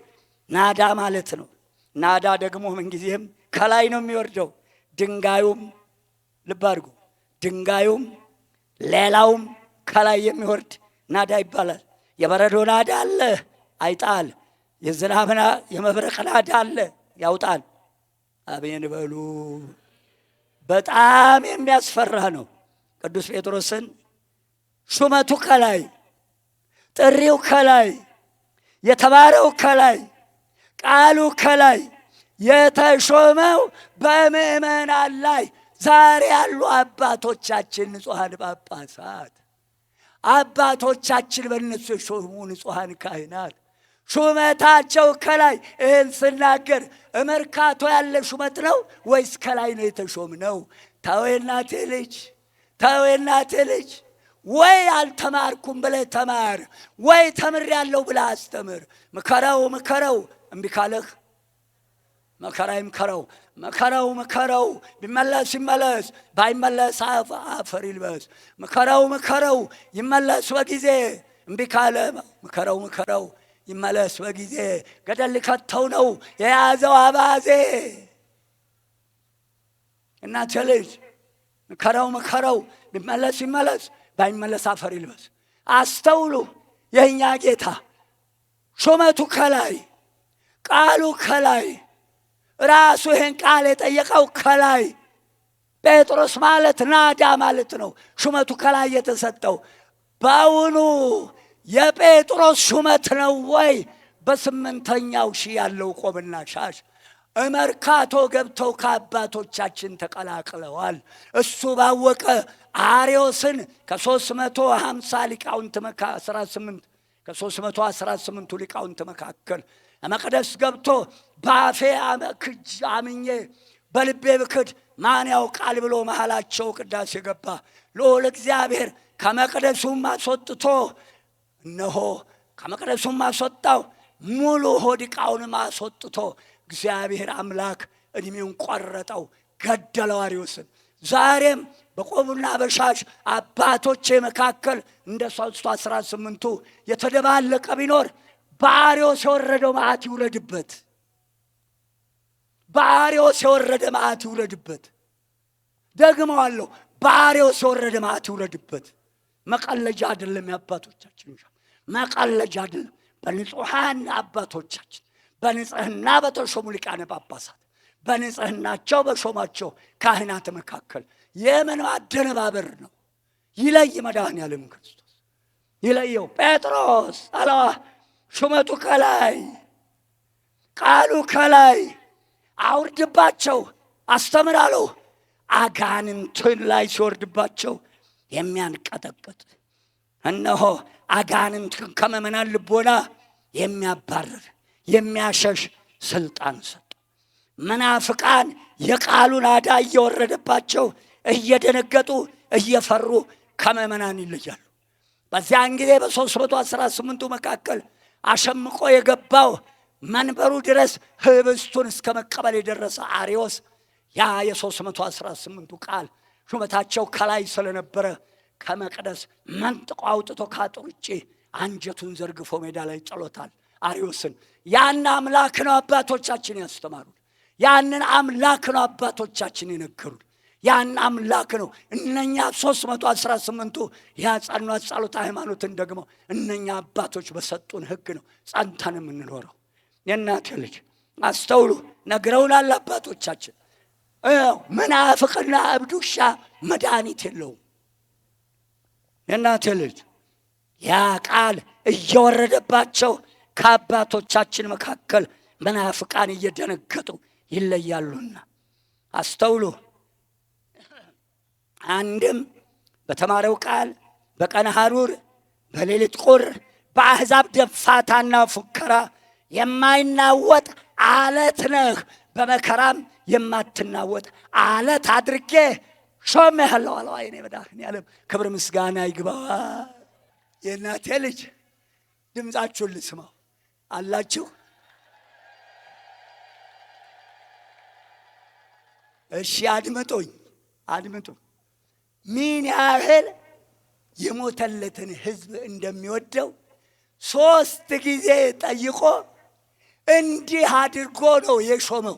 ናዳ ማለት ነው። ናዳ ደግሞ ምንጊዜም ከላይ ነው የሚወርደው። ድንጋዩም ልብ አድርጉ፣ ድንጋዩም ሌላውም ከላይ የሚወርድ ናዳ ይባላል። የበረዶ ናዳ አለ አይጣል፣ የዝናብና የመብረቅ ናዳ አለ ያውጣል። አሜን በሉ። በጣም የሚያስፈራ ነው። ቅዱስ ጴጥሮስን ሹመቱ ከላይ፣ ጥሪው ከላይ፣ የተባረው ከላይ፣ ቃሉ ከላይ፣ የተሾመው በምእመናን ላይ ዛሬ ያሉ አባቶቻችን ንጹሐን ጳጳሳት፣ አባቶቻችን በእነሱ የሾሙ ንጹሐን ካህናት ሹመታቸው ከላይ። ይህን ስናገር መርካቶ ያለ ሹመት ነው ወይስ ከላይ ነው የተሾምነው? ተው የእናቴ ልጅ፣ ተው የእናቴ ልጅ። ወይ አልተማርኩም ብለህ ተማር፣ ወይ ተምሬያለሁ ብለህ አስተምር። ምከረው ምከረው፣ እምቢ ካለህ መከራ ይምከረው፣ መከረው ምከረው። ቢመለስ ይመለስ፣ ባይመለስ አፈር ይልበስ። ምከረው ምከረው፣ ይመለስ በጊዜ። እምቢ ካለ ምከረው ምከረው፣ ይመለስ በጊዜ። ገደል ሊከተው ነው የያዘው አባዜ። እናቴ ልጅ ምከረው ምከረው፣ ቢመለስ ይመለስ፣ ባይመለስ አፈር ይልበስ። አስተውሉ። የእኛ ጌታ ሹመቱ ከላይ፣ ቃሉ ከላይ፣ ራሱ ይህን ቃል የጠየቀው ከላይ። ጴጥሮስ ማለት ናዳ ማለት ነው። ሹመቱ ከላይ የተሰጠው በአሁኑ የጴጥሮስ ሹመት ነው ወይ? በ8ኛው ሺህ ያለው ቆብና ሻሽ መርካቶ ገብተው ከአባቶቻችን ተቀላቅለዋል። እሱ ባወቀ አርዮስን ከ350 ሊቃውንት 18 ሊቃውንት መካከል መቅደስ ገብቶ በአፌ ክጅ አምኜ በልቤ ብክድ ማን ያውቃል ብሎ መሃላቸው ቅዳሴ ገባ። ልዑል እግዚአብሔር ከመቅደሱም አስወጥቶ እነሆ ከመቅደሱም አስወጣው፣ ሙሉ ሆድ ዕቃውንም አስወጥቶ እግዚአብሔር አምላክ እድሜውን ቆረጠው፣ ገደለው አርዮስን። ዛሬም በቆቡና በሻሽ አባቶቼ መካከል እንደ 318ቱ የተደባለቀ ቢኖር በአርዮስ የወረደው መዓት ይውረድበት፣ በአርዮስ የወረደ መዓት ይውረድበት። ደግመዋለሁ፣ በአርዮስ የወረደ መዓት ይውረድበት። መቀለጃ አይደለም፣ የአባቶቻችን መቀለጃ አይደለም። በንጹሐን አባቶቻችን በንጽህና በተሾሙ ሊቃነ ጳጳሳት በንጽህናቸው በሾማቸው ካህናት መካከል የምን ማደነባበር ነው? ይለይ መድኃኔዓለም ክርስቶስ ይለየው። ጴጥሮስ አለዋ ሹመቱ ከላይ፣ ቃሉ ከላይ። አውርድባቸው አስተምራለሁ። አጋንንትን ላይ ሲወርድባቸው የሚያንቀጠቅጥ እነሆ አጋንንትን ከመመናን ልቦና የሚያባርር የሚያሸሽ ስልጣን ሰጠ። መናፍቃን የቃሉ ናዳ እየወረደባቸው እየደነገጡ እየፈሩ ከመመናን ይለያሉ። በዚያን ጊዜ በ318ቱ መካከል አሸምቆ የገባው መንበሩ ድረስ ህብስቱን እስከ መቀበል የደረሰ አርዮስ ያ የ318ቱ ቃል ሹመታቸው ከላይ ስለነበረ ከመቅደስ መንጥቆ አውጥቶ ከአጥር ውጭ አንጀቱን ዘርግፎ ሜዳ ላይ ጥሎታል አርዮስን። ያን አምላክ ነው አባቶቻችን ያስተማሩት። ያንን አምላክ ነው አባቶቻችን የነገሩት። ያን አምላክ ነው እነኛ 318ቱ ያጸኗት ጸሎተ ሃይማኖትን ደግሞ እነኛ አባቶች በሰጡን ሕግ ነው ጸንተን የምንኖረው። የእናቴ ልጅ አስተውሉ፣ ነግረውናል አባቶቻችን። መናፍቅና እብድ ውሻ መድኃኒት የለውም። የእናቴ ልጅ ያ ቃል እየወረደባቸው ከአባቶቻችን መካከል መናፍቃን እየደነገጡ ይለያሉና አስተውሉ። አንድም በተማረው ቃል በቀን ሐሩር በሌሊት ቁር በአሕዛብ ደፋታና ፉከራ የማይናወጥ አለት ነህ፣ በመከራም የማትናወጥ አለት አድርጌ ሾሜሃለሁ አለው። አይኔ መድኃኔዓለም ክብር ምስጋና ይግባዋ። የእናቴ ልጅ ድምፃችሁን ልስማው አላችሁ? እሺ አድምጡኝ፣ አድምጡ። ምን ያህል የሞተለትን ሕዝብ እንደሚወደው 3 ጊዜ ጠይቆ እንዲህ አድርጎ ነው የሾመው።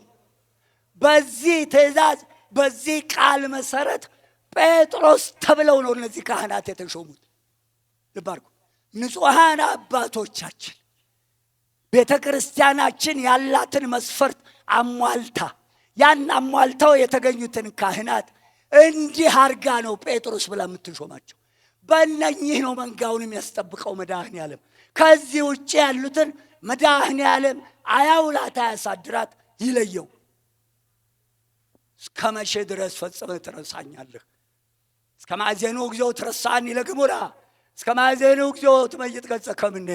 በዚህ ትእዛዝ በዚህ ቃል መሰረት ጴጥሮስ ተብለው ነው እነዚህ ካህናት የተሾሙት። ልብ አድርጉ። ንጹሐን አባቶቻችን ቤተ ክርስቲያናችን ያላትን መስፈርት አሟልታ ያን አሟልተው የተገኙትን ካህናት እንዲህ አርጋ ነው ጴጥሮስ ብላ የምትሾማቸው። በእነኚህ ነው መንጋውንም ያስጠብቀው መድኃኔዓለም። ከዚህ ውጭ ያሉትን መድኃኔዓለም አያውላት፣ አያሳድራት፣ ይለየው። እስከ መቼ ድረስ ፈጽመህ ትረሳኛለህ? እስከ ማዕዜኑ እግዚኦ ትረሳኒ ለግሙራ እስከ ማዕዜኑ እግዚኦ ትመይጥ ገጸ ከምኔ።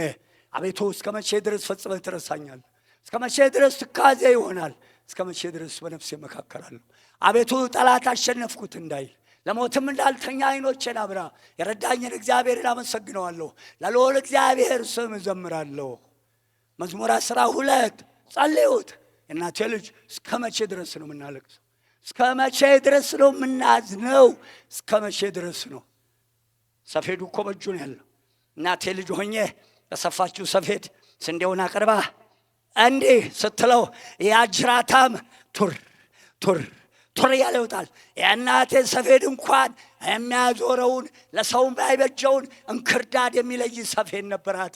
አቤቱ እስከ መቼ ድረስ ፈጽመህ ትረሳኛለህ? እስከ መቼ ድረስ ትካዜ ይሆናል? እስከ መቼ ድረስ በነፍሴ መካከላለሁ? አቤቱ ጠላት አሸነፍኩት እንዳይል ለሞትም እንዳልተኛ ዓይኖቼን አብራ። የረዳኝን እግዚአብሔርን አመሰግነዋለሁ፣ ለልዑል እግዚአብሔር ስም እዘምራለሁ። መዝሙር 12 ጸልዩት። የእናቴ ልጅ እስከ መቼ ድረስ ነው የምናለቅሰው? እስከ መቼ ድረስ ነው የምናዝነው? እስከ መቼ ድረስ ነው? ሰፌዱ እኮ በእጁ ነው ያለው። እናቴ ልጅ ሆኜ በሰፋችው ሰፌድ ስንዴውን አቅርባ እንዲህ ስትለው ያጅራታም ቱር ቱር ቱር እያለ ይወጣል። የእናቴ ሰፌድ እንኳን የሚያዞረውን ለሰውም አይበጀውን እንክርዳድ የሚለይ ሰፌድ ነበራት።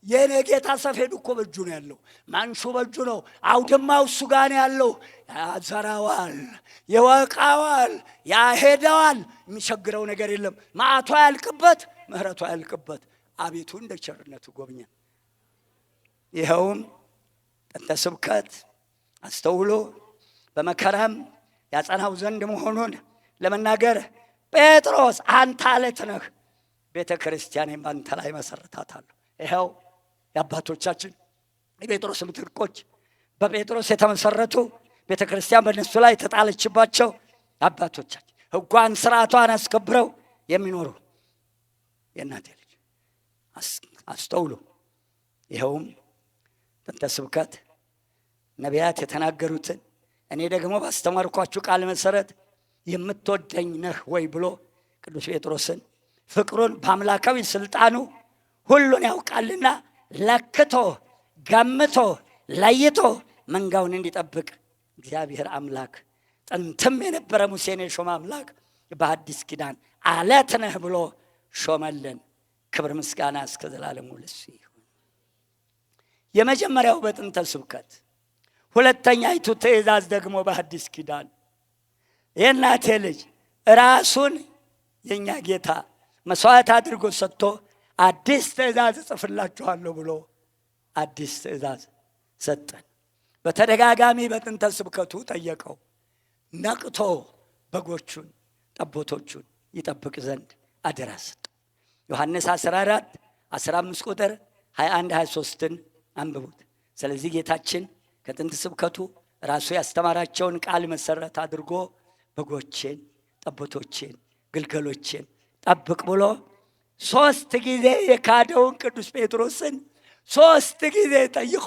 የኔ ጌታ ሰፌዱ እኮ በእጁ ነው ያለው። ማንሹ በእጁ ነው። አውድማው እሱ ጋር ነው ያለው። ያዘራዋል፣ ይወቃዋል፣ ያሄደዋል። የሚቸግረው ነገር የለም። መዓቱ ያልቅበት፣ ምሕረቱ ያልቅበት። አቤቱ እንደ ቸርነቱ ጎብኘን። ይኸውም ጥንተ ስብከት አስተውሎ በመከራም ያጸናው ዘንድ መሆኑን ለመናገር ጴጥሮስ አንተ አለት ነህ፣ ቤተ ክርስቲያኔን በአንተ ላይ መሰረታታለሁ። ይኸው የአባቶቻችን የጴጥሮስ ምትኮች በጴጥሮስ የተመሰረቱ ቤተ ክርስቲያን በእነሱ ላይ ተጣለችባቸው አባቶቻችን ሕጓን ስርዓቷን አስከብረው የሚኖሩ የእናቴ ልጅ አስተውሉ። ይኸውም ጥንተ ስብከት ነቢያት የተናገሩትን እኔ ደግሞ ባስተማርኳችሁ ቃል መሰረት የምትወደኝ ነህ ወይ ብሎ ቅዱስ ጴጥሮስን ፍቅሩን በአምላካዊ ስልጣኑ ሁሉን ያውቃልና ለክቶ ገምቶ ለይቶ መንጋውን እንዲጠብቅ እግዚአብሔር አምላክ ጥንትም የነበረ ሙሴን የሾመ አምላክ በአዲስ ኪዳን አለት ነህ ብሎ ሾመልን። ክብር ምስጋና እስከ ዘላለሙ ለእሱ ይሁን። የመጀመሪያው በጥንተ ስብከት፣ ሁለተኛይቱ ትእዛዝ ደግሞ በአዲስ ኪዳን የእናቴ ልጅ ራሱን የእኛ ጌታ መስዋዕት አድርጎ ሰጥቶ አዲስ ትእዛዝ እጽፍላችኋለሁ ብሎ አዲስ ትእዛዝ ሰጠን። በተደጋጋሚ በጥንተ ስብከቱ ጠየቀው። ነቅቶ በጎቹን ጠቦቶቹን ይጠብቅ ዘንድ አደራ ሰጠው። ዮሐንስ 14 15 ቁጥር 21 23ን አንብቡት። ስለዚህ ጌታችን ከጥንት ስብከቱ ራሱ ያስተማራቸውን ቃል መሰረት አድርጎ በጎቼን ጠቦቶቼን ግልገሎቼን ጠብቅ ብሎ 3 ጊዜ የካደውን ቅዱስ ጴጥሮስን 3 ጊዜ ጠይቆ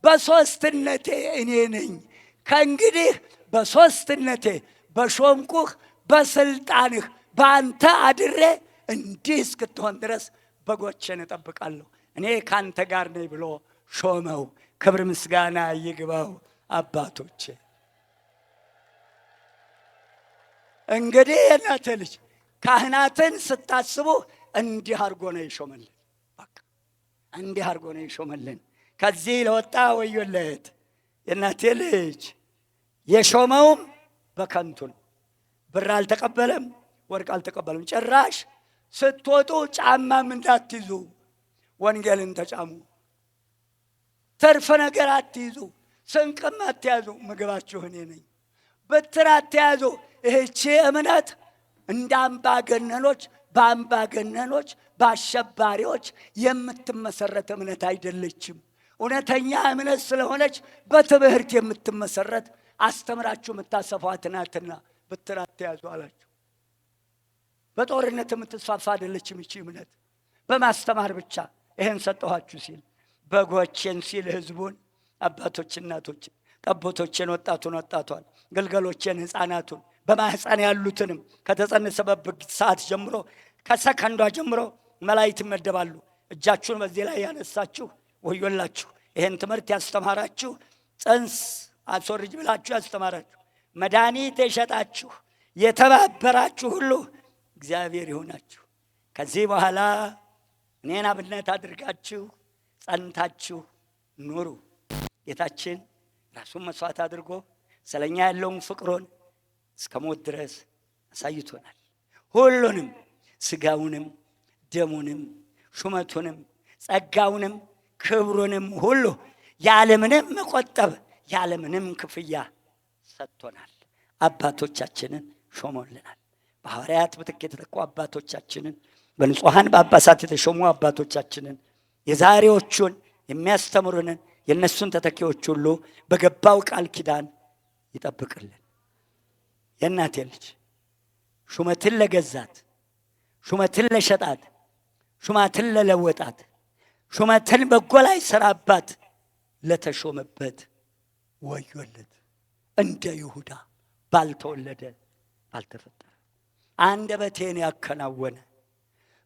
በሶስትነቴ እኔ ነኝ፣ ከእንግዲህ በሶስትነቴ በሾምኩህ በስልጣንህ በአንተ አድሬ እንዲህ እስክትሆን ድረስ በጎቼን እጠብቃለሁ፣ እኔ ካንተ ጋር ነኝ ብሎ ሾመው። ክብር ምስጋና ይግባው አባቶቼ። እንግዲህ የእናንተ ልጅ ካህናትን ስታስቡ እንዲህ አድርጎ ነው የሾመልን። በቃ እንዲህ አድርጎ ነው የሾመልን። ከዚህ ለወጣ ወዮለት። የእናንተ ልጅ የሾመውም በከንቱ ነው። ብር አልተቀበለም፣ ወርቅ አልተቀበለም። ጭራሽ ስትወጡ ጫማም እንዳትይዙ፣ ወንጌልን ተጫሙ። ትርፍ ነገር አትይዙ፣ ስንቅም አትያዙ። ምግባችሁ እኔ ነኝ። በትር አትያዙ። ይህቺ እምነት እንደ አምባገነኖች በአምባገነኖች በአሸባሪዎች የምትመሰረት እምነት አይደለችም። እውነተኛ እምነት ስለሆነች በትምህርት የምትመሰረት አስተምራችሁ የምታሰፏት ናትና በትር አትያዙ አላችሁ። በጦርነት የምትስፋፋ አይደለችም ይቺ እምነት፣ በማስተማር ብቻ። ይሄን ሰጠኋችሁ ሲል በጎቼን ሲል ህዝቡን፣ አባቶች እናቶችን፣ ጠቦቶችን ወጣቱን ወጣቷን፣ ግልገሎችን ህፃናቱን፣ በማህፀን ያሉትንም ከተጸነሰበት ሰዓት ጀምሮ ከሰከንዷ ጀምሮ መላእክት ይመደባሉ። እጃችሁን በዚህ ላይ ያነሳችሁ ወዮላችሁ። ይሄን ትምህርት ያስተማራችሁ፣ ጽንስ አስወርጅ ብላችሁ ያስተማራችሁ፣ መድኃኒት የሸጣችሁ የተባበራችሁ ሁሉ እግዚአብሔር ይሆናችሁ። ከዚህ በኋላ እኔን አብነት አድርጋችሁ ጸንታችሁ ኑሩ። ጌታችን ራሱን መስዋዕት አድርጎ ስለኛ ያለውን ፍቅሩን እስከ ሞት ድረስ አሳይቶናል። ሁሉንም ስጋውንም ደሙንም ሹመቱንም ጸጋውንም ክብሩንም ሁሉ ያለምንም መቆጠብ ያለምንም ክፍያ ሰጥቶናል። አባቶቻችንን ሾሞልናል። በሐዋርያት ምትክ የተተኩ አባቶቻችንን፣ በንጹሐን በጳጳሳት የተሾሙ አባቶቻችንን፣ የዛሬዎቹን የሚያስተምሩንን የእነሱን ተተኪዎች ሁሉ በገባው ቃል ኪዳን ይጠብቅልን። የእናቴ ልጅ ሹመትን ለገዛት፣ ሹመትን ለሸጣት፣ ሹመትን ለለወጣት፣ ሹመትን በጎ ላይ ሰራባት ለተሾመበት ወዮለት። እንደ ይሁዳ ባልተወለደ ባልተፈጠረ አንደበቴን ያከናወነ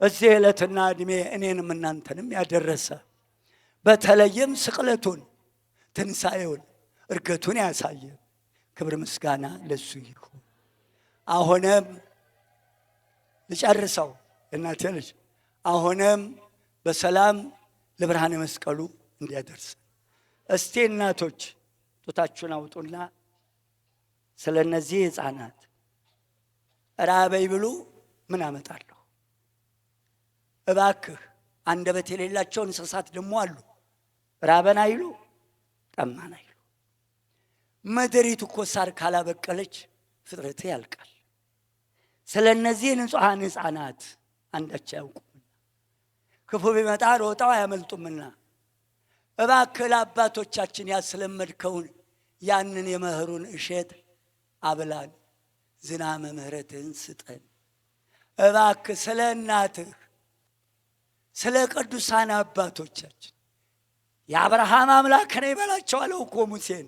እዚህ ዕለትና ዕድሜ እኔንም እናንተንም ያደረሰ በተለይም ስቅለቱን፣ ትንሣኤውን፣ እርገቱን ያሳየ ክብር ምስጋና ለሱ ይሁን። አሁንም ልጨርሰው እናቴ ልጅ፣ አሁንም በሰላም ለብርሃነ መስቀሉ እንዲያደርስ። እስቲ እናቶች ጡታችሁን አውጡና ስለ እነዚህ ሕፃናት ራበይ ብሉ ምን አመጣለሁ? እባክህ አንደበት የሌላቸው እንስሳት ደግሞ አሉ። ራበን አይሉ ጠማን አይሉ። ምድሪቱ እኮ ሳር ካላበቀለች ፍጥረት ያልቃል። ስለ እነዚህ ንጹሐን ሕፃናት አንዳች አያውቁምና ክፉ ቢመጣ ሮጠው አያመልጡምና እባክህ ለአባቶቻችን ያስለመድከውን ያንን የመኸሩን እሸት አብላን፣ ዝናመ ምሕረትህን ስጠን። እባክህ ስለ እናትህ ስለ ቅዱሳን አባቶቻችን የአብርሃም አምላክ ነኝ በላቸው አለው እኮ ሙሴን።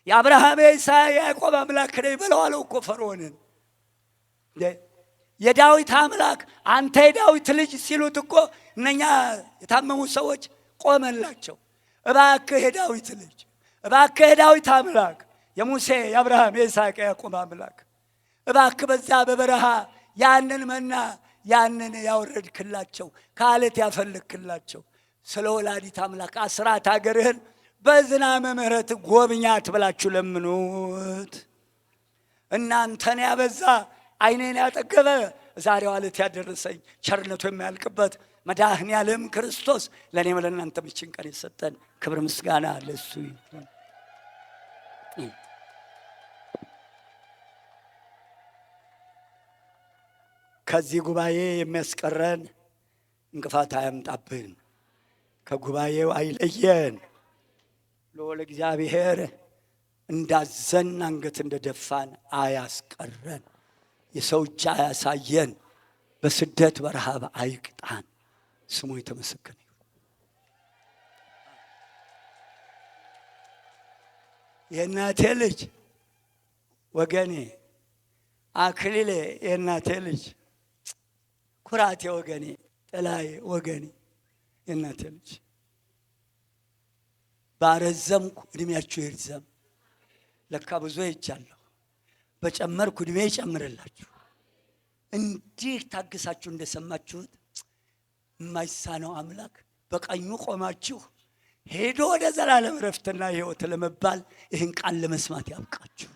የአብርሃም የይስሐቅ የያዕቆብ አምላክ ነኝ በለው አለው እኮ ፈርዖንን። የዳዊት አምላክ አንተ የዳዊት ልጅ ሲሉት እኮ እነኛ የታመሙ ሰዎች ቆመላቸው። እባክህ የዳዊት ልጅ፣ እባክህ የዳዊት አምላክ፣ የሙሴ የአብርሃም የይስሐቅ የያዕቆብ አምላክ እባክህ በዛ በበረሃ ያንን መና ያንን ያወረድክላቸው ከአለት ያፈልክላቸው ስለ ወላዲት አምላክ አስራት አገርህን በዝናመ ምሕረት ጎብኛት ብላችሁ ለምኑት። እናንተን ያበዛ ዓይኔን ያጠገበ ዛሬው ዕለት ያደረሰኝ ቸርነቱ የሚያልቅበት መድኃኔ ዓለም ክርስቶስ ለእኔም ለእናንተም ይህችን ቀን የሰጠን ክብር ምስጋና ለእሱ ይሁን። ከዚህ ጉባኤ የሚያስቀረን እንቅፋት አያምጣብን፣ ከጉባኤው አይለየን። ልዑል እግዚአብሔር እንዳዘን አንገት እንደደፋን አያስቀረን፣ የሰው እጅ አያሳየን፣ በስደት በረሃብ አይቅጣን። ስሙ የተመሰገነ ይሁን። የእናቴ ልጅ ወገኔ፣ አክሊሌ የእናቴ ልጅ ኩራቴ ወገኔ፣ ጥላዬ ወገኔ፣ የእናቴ ልጅ ባረዘምኩ እድሜያችሁ ይርዘም። ለካ ብዙ ሄጃለሁ። በጨመርኩ እድሜ ይጨምርላችሁ። እንዲህ ታግሳችሁ እንደሰማችሁት የማይሳነው አምላክ በቀኙ ቆማችሁ ሄዶ ወደ ዘላለም ረፍትና ሕይወት ለመባል ይህን ቃል ለመስማት ያብቃችሁ።